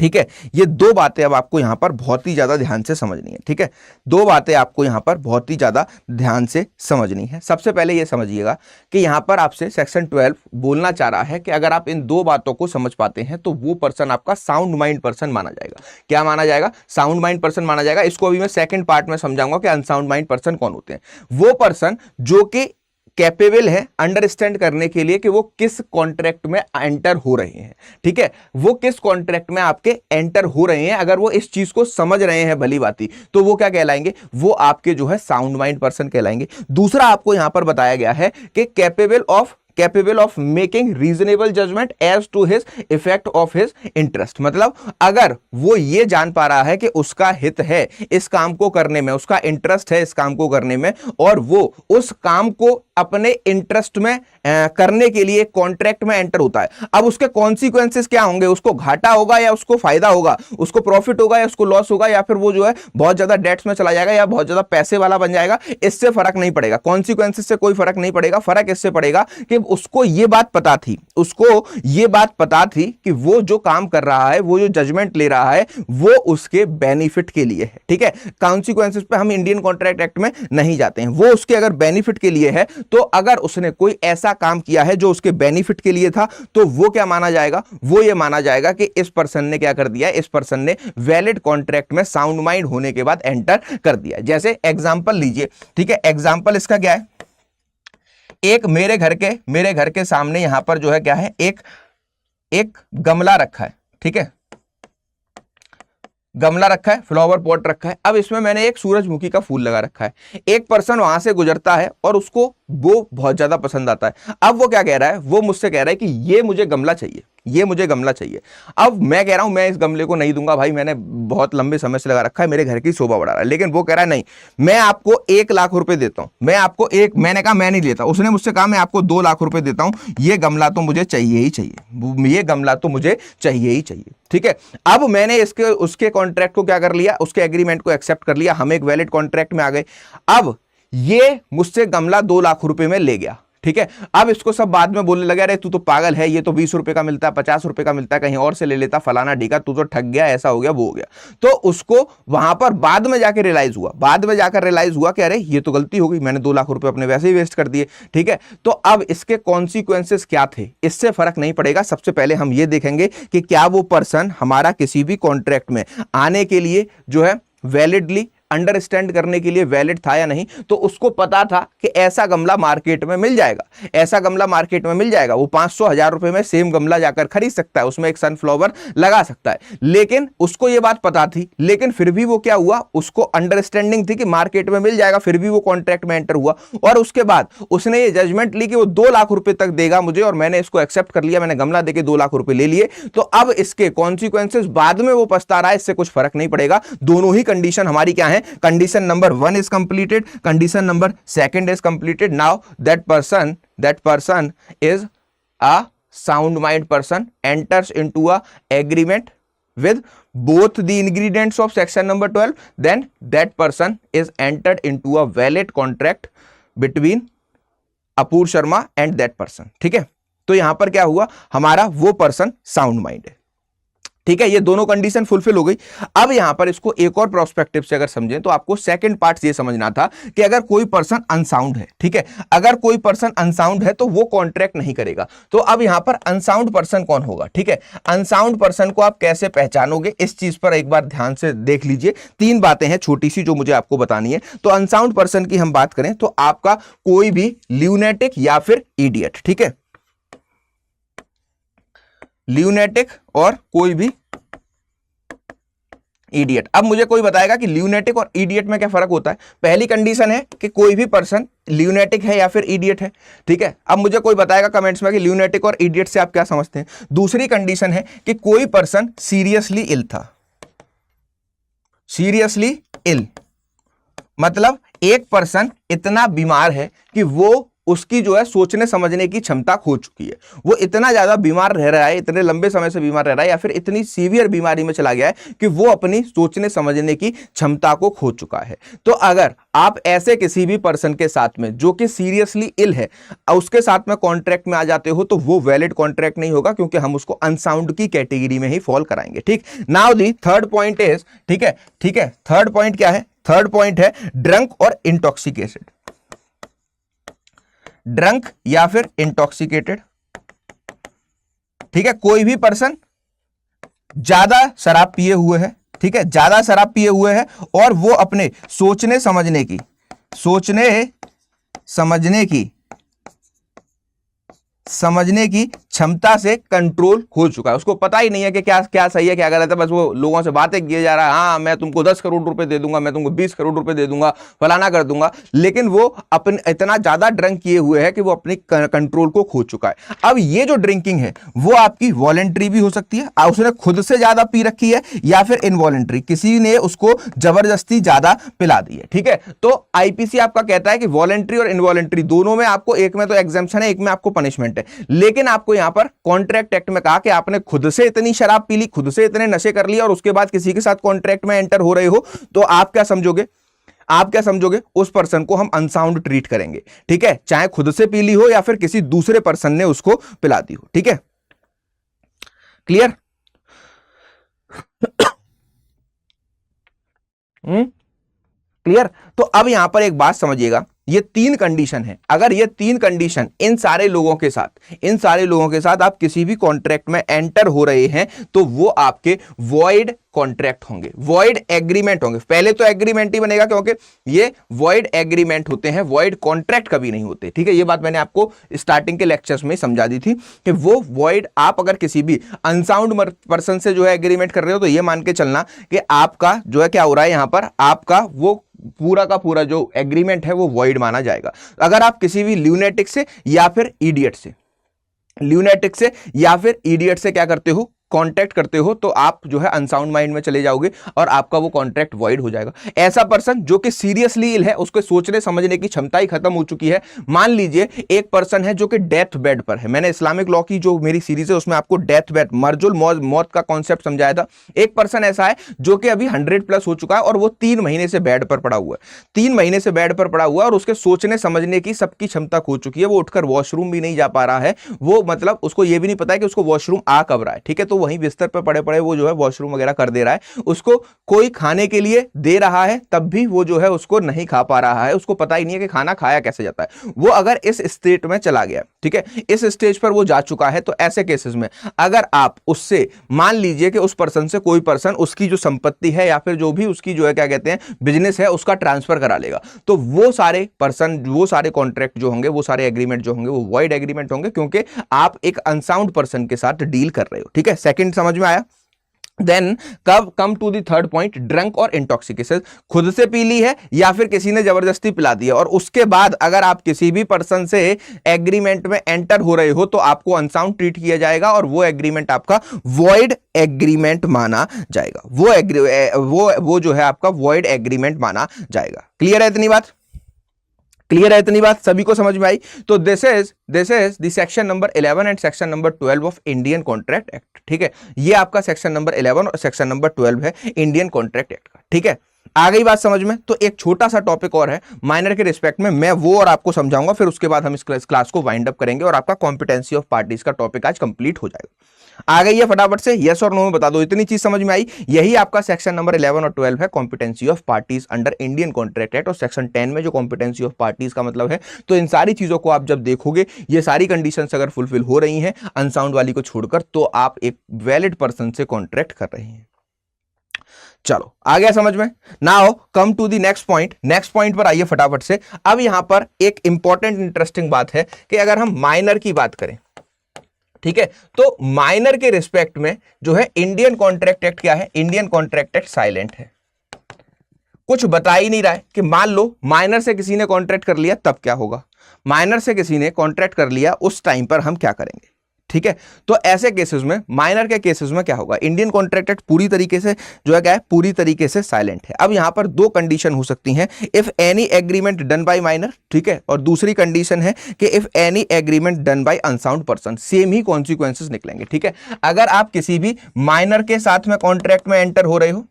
A: ठीक है। ये 2 बातें अब आपको यहां पर बहुत ही ज्यादा ध्यान से समझनी है, ठीक है। 2 बातें आपको यहां पर बहुत ही ज्यादा ध्यान से समझनी है। सबसे पहले ये समझिएगा कि यहां पर आपसे सेक्शन 12 बोलना चाह रहा है कि अगर आप इन 2 बातों को समझ पाते हैं तो वो पर्सन आपका साउंड माइंड पर्सन माना जाएगा। क्या माना जाएगा, साउंड माइंड पर्सन माना जाएगा। इसको अभी मैं सेकंड पार्ट में समझाऊंगा कि अनसाउंड माइंड पर्सन कौन होते हैं। वो पर्सन जो कि कैपेबल है अंडरस्टैंड करने के लिए कि वो किस कॉन्ट्रैक्ट में एंटर हो रहे हैं, ठीक है, वो किस कॉन्ट्रैक्ट में आपके एंटर हो रहे हैं। अगर वो इस चीज को समझ रहे हैं भली बाती, तो वो क्या कहलाएंगे, वो आपके जो है साउंड माइंड पर्सन कहलाएंगे। दूसरा आपको यहां पर बताया गया है कि capable of making reasonable judgment as to his effect of his interest. मतलब अगर वो ये जान पा रहा है कि उसका हित है इस काम को करने में, उसका इंटरेस्ट है इस काम को करने में, और वो उस काम को अपने इंटरेस्ट में करने के लिए कॉन्ट्रैक्ट में एंटर होता है। अब उसके कॉन्सिक्वेंसेस क्या होंगे, उसको घाटा होगा या उसको फायदा होगा, उसको प्रॉफिट होगा या उसको लॉस होगा, या फिर वो जो है बहुत ज्यादा डेट्स में चला जाएगा या बहुत ज्यादा पैसे वाला बन जाएगा, इससे फर्क नहीं पड़ेगा। कॉन्सिक्वेंसेस से कोई फर्क नहीं पड़ेगा। फर्क इससे पड़ेगा कि उसको ये बात पता थी कि वो जो काम कर रहा है, वो जो जजमेंट ले रहा है, वो उसके बेनिफिट के लिए है, ठीक है। कॉन्सिक्वेंसेस पे हम इंडियन कॉन्ट्रैक्ट एक्ट में नहीं जाते हैं। वो उसके अगर बेनिफिट के लिए है, तो अगर उसने कोई ऐसा काम किया है जो उसके बेनिफिट के लिए था, तो वो क्या माना जाएगा, वो ये माना जाएगा कि इस पर्सन ने क्या कर दिया, इस पर्सन ने वैलिड कॉन्ट्रैक्ट में साउंड माइंड होने के बाद एंटर कर दिया। जैसे एग्जांपल लीजिए, ठीक है, एग्जांपल इसका क्या है, एक मेरे घर के सामने यहां पर जो है क्या है, एक गमला रखा है, ठीक है, गमला रखा है, फ्लावर पॉट रखा है। अब इसमें मैंने एक सूरजमुखी का फूल लगा रखा है। एक पर्सन वहां से गुजरता है और उसको वो बहुत ज्यादा पसंद आता है। अब वो क्या कह रहा है, वो मुझसे कह रहा है कि ये मुझे गमला चाहिए, ये मुझे गमला चाहिए। अब मैं कह रहा हूं मैं इस गमले को नहीं दूंगा भाई, मैंने बहुत लंबे समय से लगा रखा है, मेरे घर की शोभा बढ़ा रहा है। लेकिन वो कह रहा है नहीं, मैं आपको 1 लाख रुपए देता हूं, मैंने कहा मैं नहीं लेता। उसने मुझसे कहा मैं आपको 2 लाख रुपए देता हूं, ये गमला तो मुझे चाहिए ही चाहिए, ये गमला तो मुझे चाहिए ही चाहिए, ठीक है। अब मैंने उसके कॉन्ट्रैक्ट को क्या कर लिया, उसके एग्रीमेंट को एक्सेप्ट कर लिया, हम एक वैलिड कॉन्ट्रैक्ट में आ गए। अब ये मुझसे गमला 2 लाख रुपए में ले गया, ठीक है। अब इसको सब बाद में बोलने लगा, अरे तू तो पागल है, ये तो 20 रुपए का मिलता है, 50 रुपए का मिलता है, कहीं और से ले लेता, फलाना ढीका, तू तो ठग गया, ऐसा हो गया, वो हो गया। तो उसको वहां पर बाद में जाकर रियलाइज हुआ कि अरे ये तो गलती हो गई, मैंने 2 लाख रुपए अपने वैसे ही वेस्ट कर दिए, ठीक है। तो अब इसके कॉन्सिक्वेंसेस क्या थे, इससे फर्क नहीं पड़ेगा। सबसे पहले हम ये देखेंगे कि क्या वो पर्सन हमारा किसी भी कॉन्ट्रैक्ट में आने के लिए जो है वैलिडली अंडरस्टैंड करने के लिए वैलिड था या नहीं। तो उसको पता था कि ऐसा गमला मार्केट में मिल जाएगा, वो 500-1000 रुपए में सेम गमला जाकर खरीद सकता है, उसमें एक सनफ्लावर लगा सकता है। लेकिन उसको ये बात पता थी, लेकिन फिर भी वो क्या हुआ, उसको अंडरस्टैंडिंग थी कि मार्केट में मिल जाएगा, फिर भी वो कॉन्ट्रैक्ट में एंटर हुआ। और उसके बाद उसने ये जजमेंट ली कि वो 2 लाख रुपए तक देगा मुझे, और मैंने इसको एक्सेप्ट कर लिया, मैंने गमला देके 2 लाख रुपए ले लिए। तो अब इसके कॉन्सिक्वेंसेस बाद में वो पछता रहा है, इससे कुछ फर्क नहीं पड़ेगा। दोनों ही कंडीशन हमारी क्या है, condition number 1 is completed, condition number 2 is completed. Now that person is a sound mind person, enters into a agreement with both the ingredients of section number 12, then that person is entered into a valid contract between Apoorv Sharma and that person, ठीक है। तो यहां पर क्या हुआ, हमारा वो person sound mind है, ठीक है। ये दोनों कंडीशन फुलफिल हो गई। अब यहां पर इसको एक और प्रोस्पेक्टिव से अगर समझें, तो आपको सेकंड पार्ट ये समझना था कि अगर कोई पर्सन अनसाउंड है, ठीक है, अगर कोई पर्सन अनसाउंड है तो वो कॉन्ट्रैक्ट नहीं करेगा। तो अब यहां पर अनसाउंड पर्सन कौन होगा, ठीक है। अनसाउंड पर्सन को आप कैसे पहचानोगे, इस चीज पर एक बार ध्यान से देख लीजिए। 3 बातें हैं छोटी सी जो मुझे आपको बतानी है। तो अनसाउंड पर्सन की हम बात करें तो आपका कोई भी ल्यूनेटिक या फिर इडियट, ठीक है, ल्यूनेटिक और कोई भी इडियट। अब मुझे कोई बताएगा कि ल्यूनेटिक और इडियट में क्या फर्क होता है। पहली कंडीशन है कि कोई भी पर्सन ल्यूनेटिक है या फिर इडियट है, ठीक है। अब मुझे कोई बताएगा कमेंट्स में कि ल्यूनेटिक और इडियट से आप क्या समझते हैं। दूसरी कंडीशन है कि कोई पर्सन सीरियसली इल था, सीरियसली इल मतलब एक पर्सन इतना बीमार है कि वो उसकी जो है सोचने समझने की क्षमता खो चुकी है, वो इतना ज्यादा बीमार रह रहा है, इतने लंबे समय से बीमार रह रहा है, या फिर इतनी सीवियर बीमारी में चला गया है कि वो अपनी सोचने समझने की क्षमता को खो चुका है। तो अगर आप ऐसे किसी भी पर्सन के साथ में जो कि सीरियसली इल है, उसके साथ में कॉन्ट्रैक्ट में आ जाते हो, तो वो वैलिड कॉन्ट्रैक्ट नहीं होगा, क्योंकि हम उसको अनसाउंड की कैटेगरी में ही फॉल कराएंगे, ठीक। Now the third point is, ठीक है, थर्ड पॉइंट क्या है, थर्ड पॉइंट है ड्रंक और इंटॉक्सिकेटेड, ड्रंक या फिर इंटॉक्सिकेटेड, ठीक है। कोई भी पर्सन ज्यादा शराब पिए हुए है, ठीक है, ज्यादा शराब पिए हुए है, और वो अपने सोचने समझने की समझने की क्षमता से कंट्रोल हो चुका है। उसको पता ही नहीं है कि क्या क्या सही है क्या गलत है, बस वो लोगों से बातें किए जा रहा है, हाँ मैं तुमको 10 करोड़ रुपए दे दूंगा, मैं तुमको 20 करोड़ रुपए दे दूंगा, फलाना कर दूंगा, लेकिन वो अपन इतना ज्यादा ड्रंक किए हुए है कि वो अपनी कंट्रोल को खो चुका है। अब ये जो ड्रिंकिंग है वो आपकी वॉलेंट्री भी हो सकती है, उसने खुद से ज्यादा पी रखी है, या फिर इनवॉलेंट्री, किसी ने उसको जबरदस्ती ज्यादा पिला दी है। ठीक है, तो आईपीसी आपका कहता है कि वॉलेंट्री और इनवॉलेंट्री दोनों में आपको, एक में तो एग्जम्पशन है, एक में आपको पनिशमेंट है, लेकिन आपको यहां पर कॉन्ट्रैक्ट एक्ट में कहा कि आपने खुद से इतनी शराब पी ली, खुद से इतने नशे कर लिए और उसके बाद किसी के साथ कॉन्ट्रैक्ट में एंटर हो रहे हो, तो आप क्या समझोगे, आप क्या समझोगे, उस पर्सन को हम अनसाउंड ट्रीट करेंगे। ठीक है, चाहे खुद से पी ली हो या फिर किसी दूसरे पर्सन ने उसको पिला दी हो। ठीक है, क्लियर? क्लियर? तो अब यहां पर एक बात समझिएगा, ये 3 कंडीशन है, अगर ये 3 कंडीशन इन सारे लोगों के साथ आप किसी भी कॉन्ट्रैक्ट में एंटर हो रहे हैं, तो वो आपके वॉइड कॉन्ट्रैक्ट होंगे, वॉइड एग्रीमेंट होंगे। पहले तो एग्रीमेंट ही बनेगा, क्योंकि ये वॉइड एग्रीमेंट होते हैं, वॉइड कॉन्ट्रैक्ट कभी नहीं होते। ठीक है, ये बात मैंने आपको स्टार्टिंग के लेक्चर्स में समझा दी थी कि वो वॉइड, आप अगर किसी भी अनसाउंड पर्सन से जो है एग्रीमेंट कर रहे हो, तो ये मान के चलना कि आपका जो है क्या हो रहा है, यहां पर आपका वो पूरा का पूरा जो एग्रीमेंट है वो वॉइड माना जाएगा। अगर आप किसी भी ल्यूनेटिक से या फिर इडियट से क्या करते हो, कॉन्ट्रैक्ट करते हो, तो आप जो है अनसाउंड माइंड में चले जाओगे और आपका वो कॉन्ट्रैक्ट वॉइड हो जाएगा। ऐसा पर्सन जो कि सीरियसली इल है, उसके सोचने समझने की क्षमता ही खत्म हो चुकी है। मान लीजिए एक पर्सन है जो कि डेथ बेड पर है, मैंने इस्लामिक लॉ की जो मेरी सीरीज है उसमें आपको डेथ बेड, मर्जुल मौत का कॉन्सेप्ट समझाया था। एक पर्सन ऐसा है जो कि अभी 100+ हो चुका है और वो 3 महीने से बेड पर पड़ा हुआ है, 3 महीने से बेड पर पड़ा हुआ है और उसके सोचने समझने की सबकी क्षमता खो चुकी है। वो उठकर वॉशरूम भी नहीं जा पा रहा है, वो मतलब उसको ये भी नहीं पता है कि उसको वॉशरूम आ कब रहा है। ठीक है, तो वहीं बिस्तर पर पड़े पड़े वो जो है वॉशरूम वगैरह कर दे रहा है। उसको कोई खाने के लिए दे रहा है, तब भी वो जो है उसको नहीं खा पा रहा है, उसको पता ही नहीं है कि खाना खाया कैसे जाता है। वो अगर इस स्टेट में चला गया, ठीक है, इस स्टेज पर वो जा चुका है, तो ऐसे केसेस में अगर आप उससे, मान लीजिए कि उस पर्सन से कोई पर्सन उसकी जो संपत्ति है या फिर जो भी उसकी जो है क्या कहते हैं बिजनेस है, उसका ट्रांसफर करा लेगा, तो वो सारे पर्सन, वो सारे कॉन्ट्रैक्ट जो होंगे, वो सारे एग्रीमेंट जो होंगे, वो वॉइड एग्रीमेंट होंगे, क्योंकि आप एक अनसाउंड पर्सन के साथ डील कर रहे हो। ठीक है, सेकंड समझ में आया? Then come to the third point, drunk और इंटॉक्सिकेशन। खुद से पी ली है या फिर किसी ने जबरदस्ती पिला दी है, और उसके बाद अगर आप किसी भी पर्सन से एग्रीमेंट में एंटर हो रहे हो, तो आपको अनसाउंड ट्रीट किया जाएगा और वो एग्रीमेंट आपका वॉइड एग्रीमेंट माना जाएगा। वो जो है आपका वॉइड एग्रीमेंट माना जाएगा। क्लियर है इतनी बात? क्लियर है इतनी बात? सभी को समझ में आई? तो this is the section number 11 and section number 12 of Indian Contract Act. ठीक है, ये आपका सेक्शन नंबर 11 और सेक्शन नंबर 12 है इंडियन कॉन्ट्रैक्ट एक्ट का। ठीक है, आ गई बात समझ में? तो एक छोटा सा टॉपिक और है माइनर के रिस्पेक्ट में, मैं वो और आपको समझाऊंगा, फिर उसके बाद हम इस क्लास को वाइंड अप करेंगे और आपका कॉम्पिटेंसी ऑफ पार्टीज का टॉपिक आज कंप्लीट हो जाएगा। आ गई है? फटाफट से यस और नो में बता दो, इतनी चीज समझ में आई? यही आपका सेक्शन नंबर 11 और 12 है, competency of parties under Indian Contract act. और सेक्शन 10 में जो कॉम्पिटेंसी ऑफ पार्टीज का मतलब है, तो इन सारी चीजों को आप जब देखोगे, ये सारी कंडीशंस अगर फुलफिल हो रही हैं अनसाउंड वाली को छोड़कर, तो आप एक वैलिड पर्सन से कॉन्ट्रैक्ट कर रहे हैं। चलो, आ गया समझ में? Now come to the next point. Next point पर आइए फटाफट से। अब यहां पर एक इंपॉर्टेंट इंटरेस्टिंग बात है कि अगर हम माइनर की बात करें, ठीक है, तो माइनर के रिस्पेक्ट में जो है इंडियन कॉन्ट्रैक्ट एक्ट क्या है? इंडियन कॉन्ट्रैक्ट एक्ट साइलेंट है, कुछ बता ही नहीं रहा है कि मान लो माइनर से किसी ने कॉन्ट्रैक्ट कर लिया तब क्या होगा, माइनर से किसी ने कॉन्ट्रैक्ट कर लिया उस टाइम पर हम क्या करेंगे। ठीक है, तो ऐसे केसेस में, माइनर के केसेस में क्या होगा? इंडियन कॉन्ट्रैक्ट एक्ट पूरी तरीके से जो है क्या है, पूरी तरीके से साइलेंट है। अब यहां पर 2 कंडीशन हो सकती हैं, if any agreement done by minor, ठीक है, और दूसरी कंडीशन है कि if any agreement done by unsound person. Same he consequences निकलेंगे। ठीक है, अगर आप किसी भी माइनर के साथ में कॉन्ट्रैक्ट में एंटर हो रहे हो,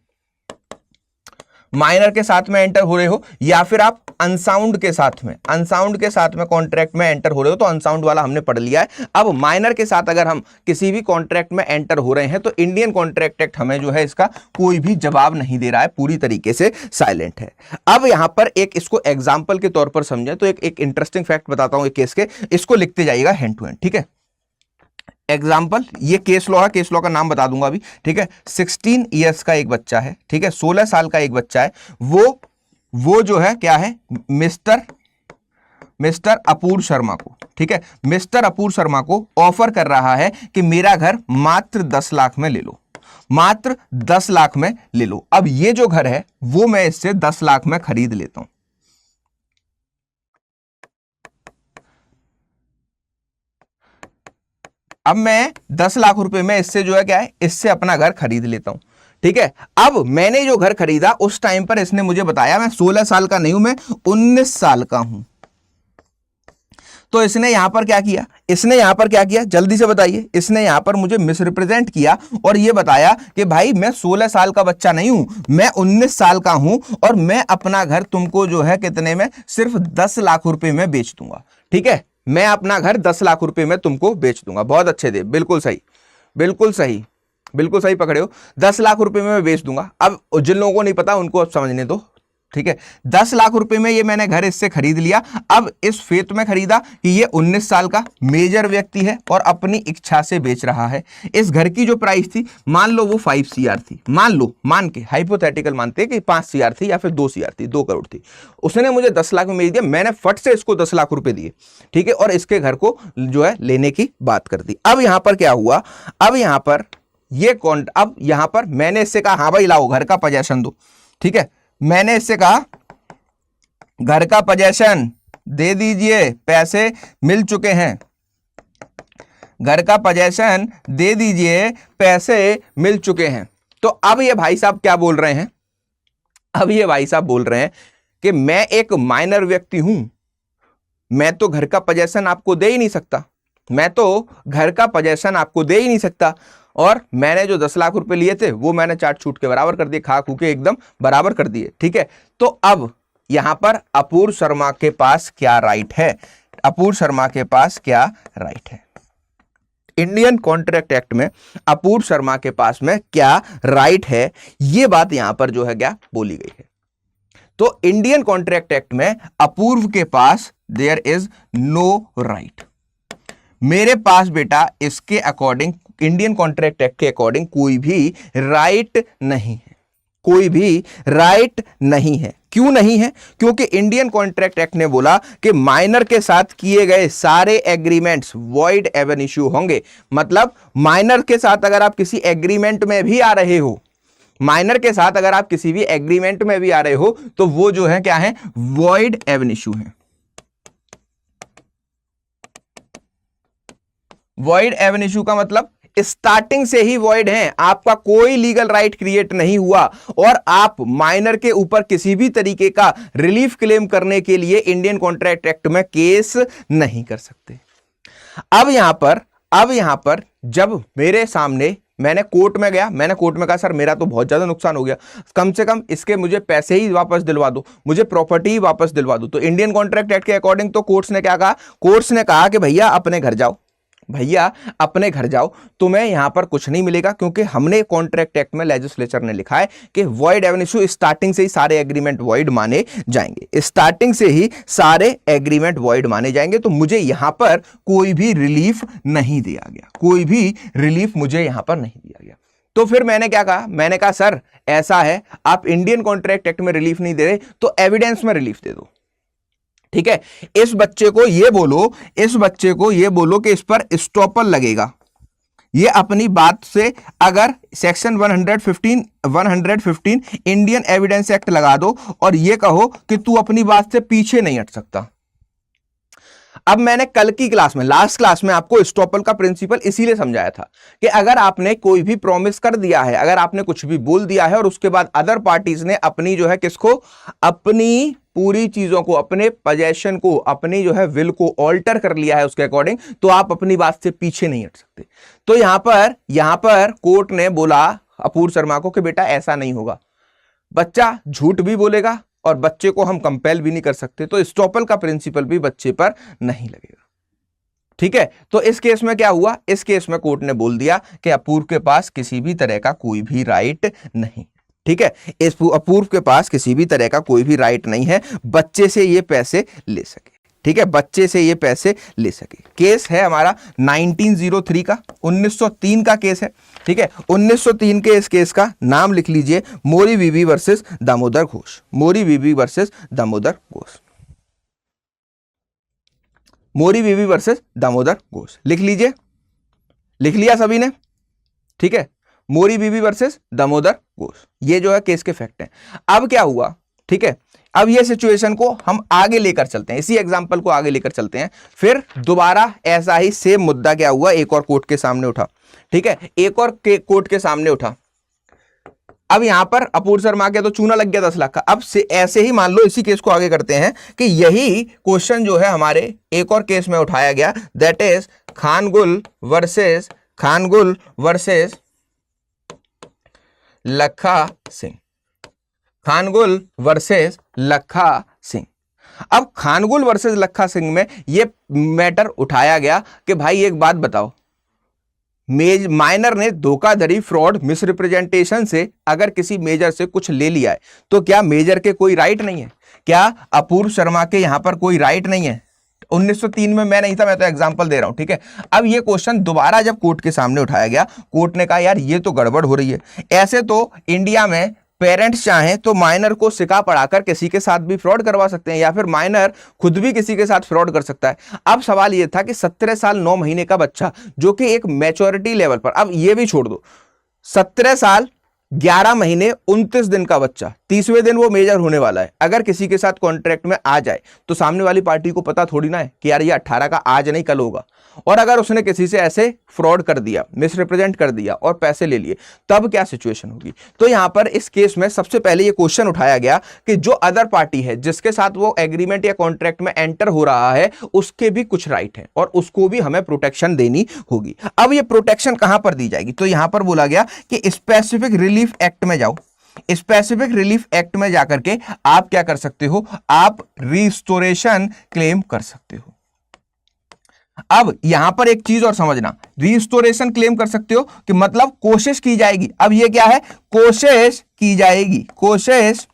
A: माइनर के साथ में एंटर हो रहे हो, या फिर आप अनसाउंड के साथ में कॉन्ट्रैक्ट में एंटर हो रहे हो, तो अनसाउंड वाला हमने पढ़ लिया है। अब माइनर के साथ अगर हम किसी भी कॉन्ट्रैक्ट में एंटर हो रहे हैं, तो इंडियन कॉन्ट्रैक्ट एक्ट हमें जो है इसका कोई भी जवाब नहीं दे रहा है, पूरी तरीके से साइलेंट है। अब यहां पर एक इसको एग्जाम्पल के तौर पर समझे, तो एक इंटरेस्टिंग फैक्ट बताता हूं एक केस के, इसको लिखते जाइएगा हैंड टू हैंड। ठीक है, एग्जाम्पल, ये केस लॉ है, केस लॉ का नाम बता दूंगा अभी। ठीक है, 16 ईयर्स का एक बच्चा है, ठीक है, 16 साल का एक बच्चा है, वो जो है क्या है, मिस्टर मिस्टर अपूर्व शर्मा को, ठीक है, मिस्टर अपूर्व शर्मा को ऑफर कर रहा है कि मेरा घर मात्र 10 लाख में ले लो, मात्र 10 लाख में ले लो। अब ये जो घर है वो मैं इससे 10 लाख में खरीद लेता हूं। अब मैं 10 लाख रुपए में इससे जो है क्या है, इससे अपना घर खरीद लेता हूं, ठीक है। अब मैंने जो घर खरीदा उस टाइम पर इसने मुझे बताया मैं 16 साल का नहीं हूं, मैं 19 साल का हूं। तो इसने यहां पर क्या किया, इसने यहां पर क्या किया, जल्दी से बताइए। इसने यहां पर मुझे मिसरिप्रेजेंट किया और ये बताया कि भाई मैं 16 साल का बच्चा नहीं हूं, मैं 19 साल का हूं और मैं अपना घर तुमको जो है कितने में, सिर्फ 10 लाख रुपए में बेच दूंगा, ठीक है। मैं अपना घर 10 लाख रुपए में तुमको बेच दूंगा। बहुत अच्छे थे, बिल्कुल सही, बिल्कुल सही, बिल्कुल सही पकड़े हो। 10 लाख रुपए में मैं बेच दूंगा। अब जिन लोगों को नहीं पता उनको अब समझने दो, ठीक है। 10 लाख रुपए में ये मैंने घर इससे खरीद लिया। अब इस फेत में खरीदा कि ये 19 साल का मेजर व्यक्ति है और अपनी इच्छा से बेच रहा है। इस घर की जो प्राइस थी, मान लो वो 5 CR थी, मान लो, मान के हाइपोथेटिकल मानते कि 5 CR थी या फिर 2 CR थी, 2 करोड़ थी। उसने मुझे 10 लाख में बेच दिया, मैंने फट से इसको 10 लाख रुपए दिए, ठीक है, और इसके घर को जो है लेने की बात कर दी। अब यहां पर क्या हुआ, अब यहां पर अब यहां पर मैंने इससे कहा हाँ भाई लाओ घर का पोजेशन दो, ठीक है। मैंने इससे कहा घर का पोजेशन दे दीजिए, पैसे मिल चुके हैं, घर का पोजेशन दे दीजिए, पैसे मिल चुके हैं। तो अब ये भाई साहब क्या बोल रहे हैं, अब ये भाई साहब बोल रहे हैं कि मैं एक माइनर व्यक्ति हूं, मैं तो घर का पोजेशन आपको दे ही नहीं सकता, मैं तो घर का पोजेशन आपको दे ही नहीं सकता। और मैंने जो 10 लाख रुपए लिए थे वो मैंने चाट छूट के बराबर कर दिए, खा खू के एकदम बराबर कर दिए, ठीक है। तो अब यहां पर अपूर्व शर्मा के पास क्या राइट है, अपूर्व शर्मा के पास क्या राइट है, इंडियन कॉन्ट्रैक्ट एक्ट में अपूर्व शर्मा के पास में क्या राइट है, ये बात यहां पर जो है क्या बोली गई है। तो इंडियन कॉन्ट्रैक्ट एक्ट में अपूर्व के पास देयर इज नो राइट, मेरे पास बेटा इसके अकॉर्डिंग, इंडियन कॉन्ट्रैक्ट एक्ट के अकॉर्डिंग कोई भी राइट नहीं है, कोई भी राइट नहीं है। क्यों नहीं है, क्योंकि इंडियन कॉन्ट्रैक्ट एक्ट ने बोला कि माइनर के साथ किए गए सारे एग्रीमेंट्स वॉइड एब इश्यू होंगे। मतलब माइनर के साथ अगर आप किसी एग्रीमेंट में भी आ रहे हो, माइनर के साथ अगर आप किसी भी एग्रीमेंट में भी आ रहे हो तो वो जो है क्या है, वॉइड एब इश्यू है। वॉइड एब इश्यू का मतलब स्टार्टिंग से ही वॉइड है, आपका कोई लीगल राइट क्रिएट नहीं हुआ और आप माइनर के ऊपर किसी भी तरीके का रिलीफ क्लेम करने के लिए इंडियन कॉन्ट्रैक्ट एक्ट में केस नहीं कर सकते। अब यहां पर जब मेरे सामने मैंने कोर्ट में गया, मैंने कोर्ट में कहा सर मेरा तो बहुत ज्यादा नुकसान हो गया, कम से कम इसके मुझे पैसे ही वापस दिलवा दो, मुझे प्रॉपर्टी ही वापस दिलवा दो। तो इंडियन कॉन्ट्रैक्ट एक्ट के अकॉर्डिंग तो कोर्ट्स ने क्या कहा, कोर्ट्स ने कहा कि भैया अपने घर जाओ, भैया अपने घर जाओ, तुम्हें यहां पर कुछ नहीं मिलेगा, क्योंकि हमने कॉन्ट्रैक्ट एक्ट में लेजिस्लेचर ने लिखा है कि वॉइड एब इश्यू, स्टार्टिंग से ही सारे एग्रीमेंट वॉइड माने जाएंगे, स्टार्टिंग से ही सारे एग्रीमेंट वॉइड माने जाएंगे। तो मुझे यहां पर कोई भी रिलीफ नहीं दिया गया, कोई भी रिलीफ मुझे यहां पर नहीं दिया गया। तो फिर मैंने क्या कहा, मैंने कहा सर ऐसा है, आप इंडियन कॉन्ट्रैक्ट एक्ट में रिलीफ नहीं दे रहे तो एविडेंस में रिलीफ दे दो, ठीक है। इस बच्चे को ये बोलो, इस बच्चे को ये बोलो कि इस पर स्टॉपर लगेगा, ये अपनी बात से अगर सेक्शन 115 इंडियन एविडेंस एक्ट लगा दो और ये कहो कि तू अपनी बात से पीछे नहीं हट सकता। अब मैंने कल की क्लास में, लास्ट क्लास में आपको स्टॉपर का प्रिंसिपल इसीलिए समझाया था कि अगर आपने कोई भी प्रॉमिस कर दिया है, अगर आपने कुछ भी बोल दिया है और उसके बाद अदर पार्टीज ने अपनी जो है किसको, अपनी पूरी चीजों को, अपने पोजेशन को, अपनी जो है विल को ऑल्टर कर लिया है उसके अकॉर्डिंग, तो आप अपनी बात से पीछे नहीं हट सकते। तो यहां पर कोर्ट ने बोला अपूर्व शर्मा को कि बेटा ऐसा नहीं होगा, बच्चा झूठ भी बोलेगा और बच्चे को हम कंपेल भी नहीं कर सकते, तो स्टॉपर का प्रिंसिपल भी बच्चे पर नहीं लगेगा, ठीक है। तो इस केस में क्या हुआ, इस केस में कोर्ट ने बोल दिया कि अपूर्व के पास किसी भी तरह का कोई भी राइट नहीं, ठीक है। इस अपूर्व के पास किसी भी तरह का कोई भी राइट नहीं है बच्चे से ये पैसे ले सके, ठीक है, बच्चे से ये पैसे ले सके। केस है हमारा 1903 का, 1903 का केस है, ठीक है। 1903 के इस केस का नाम लिख लीजिए, मोरी बीबी वर्सेस दामोदर घोष, मोरी बीबी वर्सेस दामोदर घोष। मोरी बीवी वर्सेस दामोदर घोष। लिख लीजिए, लिख लिया सभी ने, ठीक है, मोरी बीवी वर्सेस दामोदर घोष, ये जो है केस के फैक्ट हैं। अब क्या हुआ, ठीक है, अब ये सिचुएशन को हम आगे लेकर चलते हैं, इसी एग्जांपल को आगे लेकर चलते हैं। फिर दोबारा ऐसा ही सेम मुद्दा क्या हुआ, एक और कोर्ट के सामने उठा, ठीक है, एक और कोर्ट के सामने उठा। अब यहां पर अपूर्व शर्मा के तो चूना लग गया 10 लाख का। अब से ऐसे ही मान लो, इसी केस को आगे करते हैं कि यही क्वेश्चन जो है हमारे एक और केस में उठाया गया, दैट इज खानगुल वर्सेस लखा सिंह, खानगुल वर्सेस लखा सिंह। अब खानगुल वर्सेस लखा सिंह में यह मैटर उठाया गया कि भाई एक बात बताओ, माइनर ने धोखाधड़ी, फ्रॉड, मिसरिप्रेजेंटेशन से अगर किसी मेजर से कुछ ले लिया है तो क्या मेजर के कोई राइट नहीं है? क्या अपूर्व शर्मा के यहां पर कोई राइट नहीं है? 1903 में मैं नहीं था, मैं तो एग्जांपल दे रहा हूं, ठीक है। अब ये क्वेश्चन दोबारा जब कोर्ट के सामने उठाया गया, कोर्ट ने कहा यार ये तो गड़बड़ हो रही है। ऐसे तो इंडिया में पेरेंट्स चाहें तो माइनर को सिखा पढ़ाकर किसी के साथ भी फ्रॉड करवा सकते हैं, या फिर माइनर खुद भी किसी के साथ फ्रॉड कर सकता है। अब सवाल यह था कि 17 साल 9 महीने का बच्चा जो कि एक मैच्योरिटी लेवल पर, अब ये भी छोड़ दो, 17 साल 11 महीने 29 दिन का बच्चा, 30वें दिन वो मेजर होने वाला है, अगर किसी के साथ कॉन्ट्रैक्ट में आ जाए तो सामने वाली पार्टी को पता थोड़ी ना है कि यार ये 18 का आज नहीं कल होगा। और अगर उसने किसी से ऐसे फ्रॉड कर दिया, मिसरिप्रेजेंट कर दिया और पैसे ले लिए, तब क्या सिचुएशन होगी? तो यहां पर इस केस में सबसे पहले ये क्वेश्चन उठाया गया कि जो अदर पार्टी है जिसके साथ वो एग्रीमेंट या कॉन्ट्रैक्ट में एंटर हो रहा है, उसके भी कुछ राइट है और उसको भी हमें प्रोटेक्शन देनी होगी। अब ये प्रोटेक्शन कहां पर दी जाएगी? तो यहां पर बोला गया कि स्पेसिफिक रिलीफ एक्ट में जाओ। स्पेसिफिक रिलीफ एक्ट में जाकर के आप क्या कर सकते हो? आप रिस्टोरेशन क्लेम कर सकते हो। अब यहां पर एक चीज और समझना, रिस्टोरेशन क्लेम कर सकते हो कि मतलब कोशिश की जाएगी। अब ये क्या है? कोशिश की जाएगी, कोशिश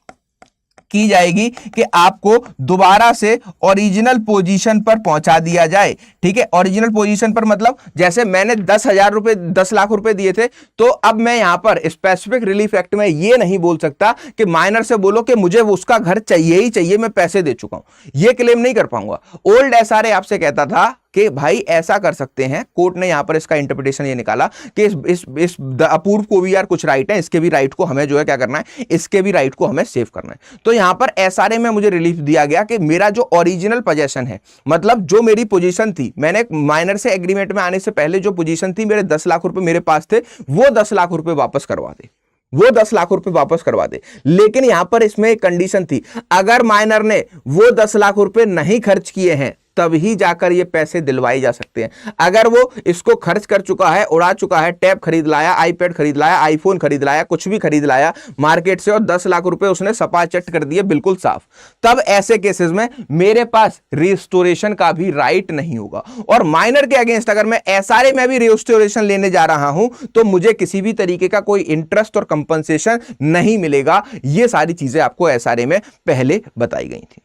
A: की जाएगी कि आपको दोबारा से ओरिजिनल पोजीशन पर पहुंचा दिया जाए, ठीक है। ओरिजिनल पोजीशन पर मतलब जैसे मैंने 10,000 रुपए, 10 लाख रुपए दिए थे, तो अब मैं यहां पर स्पेसिफिक रिलीफ एक्ट में ये नहीं बोल सकता कि माइनर से बोलो कि मुझे उसका घर चाहिए ही चाहिए, मैं पैसे दे चुका हूं, ये क्लेम नहीं कर पाऊंगा। ओल्ड एसआरए आपसे कहता था कि भाई ऐसा कर सकते हैं, कोर्ट ने यहां पर इसका इंटरप्रिटेशन ये निकाला कि इस अपूर्व को भी यार कुछ राइट है, इसके भी राइट को हमें जो है क्या करना है, इसके भी राइट को हमें सेव करना है। तो यहां पर एसआरए में मुझे रिलीफ दिया गया कि मेरा जो ओरिजिनल पोजीशन है, मतलब जो मेरी पोजीशन थी, मैंने माइनर से एग्रीमेंट में आने से पहले जो पोजीशन थी, मेरे 10 लाख रुपए मेरे पास थे, वो 10 लाख रुपए वापस करवा दे, वो 10 लाख रुपए वापस करवा दे। लेकिन यहां पर इसमें एक कंडीशन थी, अगर माइनर ने वो 10 लाख रुपए नहीं खर्च किए हैं तभी जाकर ये पैसे दिलवाए जा सकते हैं। अगर वो इसको खर्च कर चुका है, उड़ा चुका है, टैब खरीद लाया, आईपैड खरीद लाया, आईफोन खरीद लाया, कुछ भी खरीद लाया मार्केट से और 10 लाख रुपए उसने सपाचट कर दिए बिल्कुल साफ, तब ऐसे केसेस में मेरे पास रिस्टोरेशन का भी राइट नहीं होगा। और माइनर के अगेंस्ट अगर मैं एसआरए में भी रिस्टोरेशन लेने जा रहा हूं तो मुझे किसी भी तरीके का कोई इंटरेस्ट और कंपनसेशन नहीं मिलेगा। ये सारी चीजें आपको एसआरए में पहले बताई गई थी।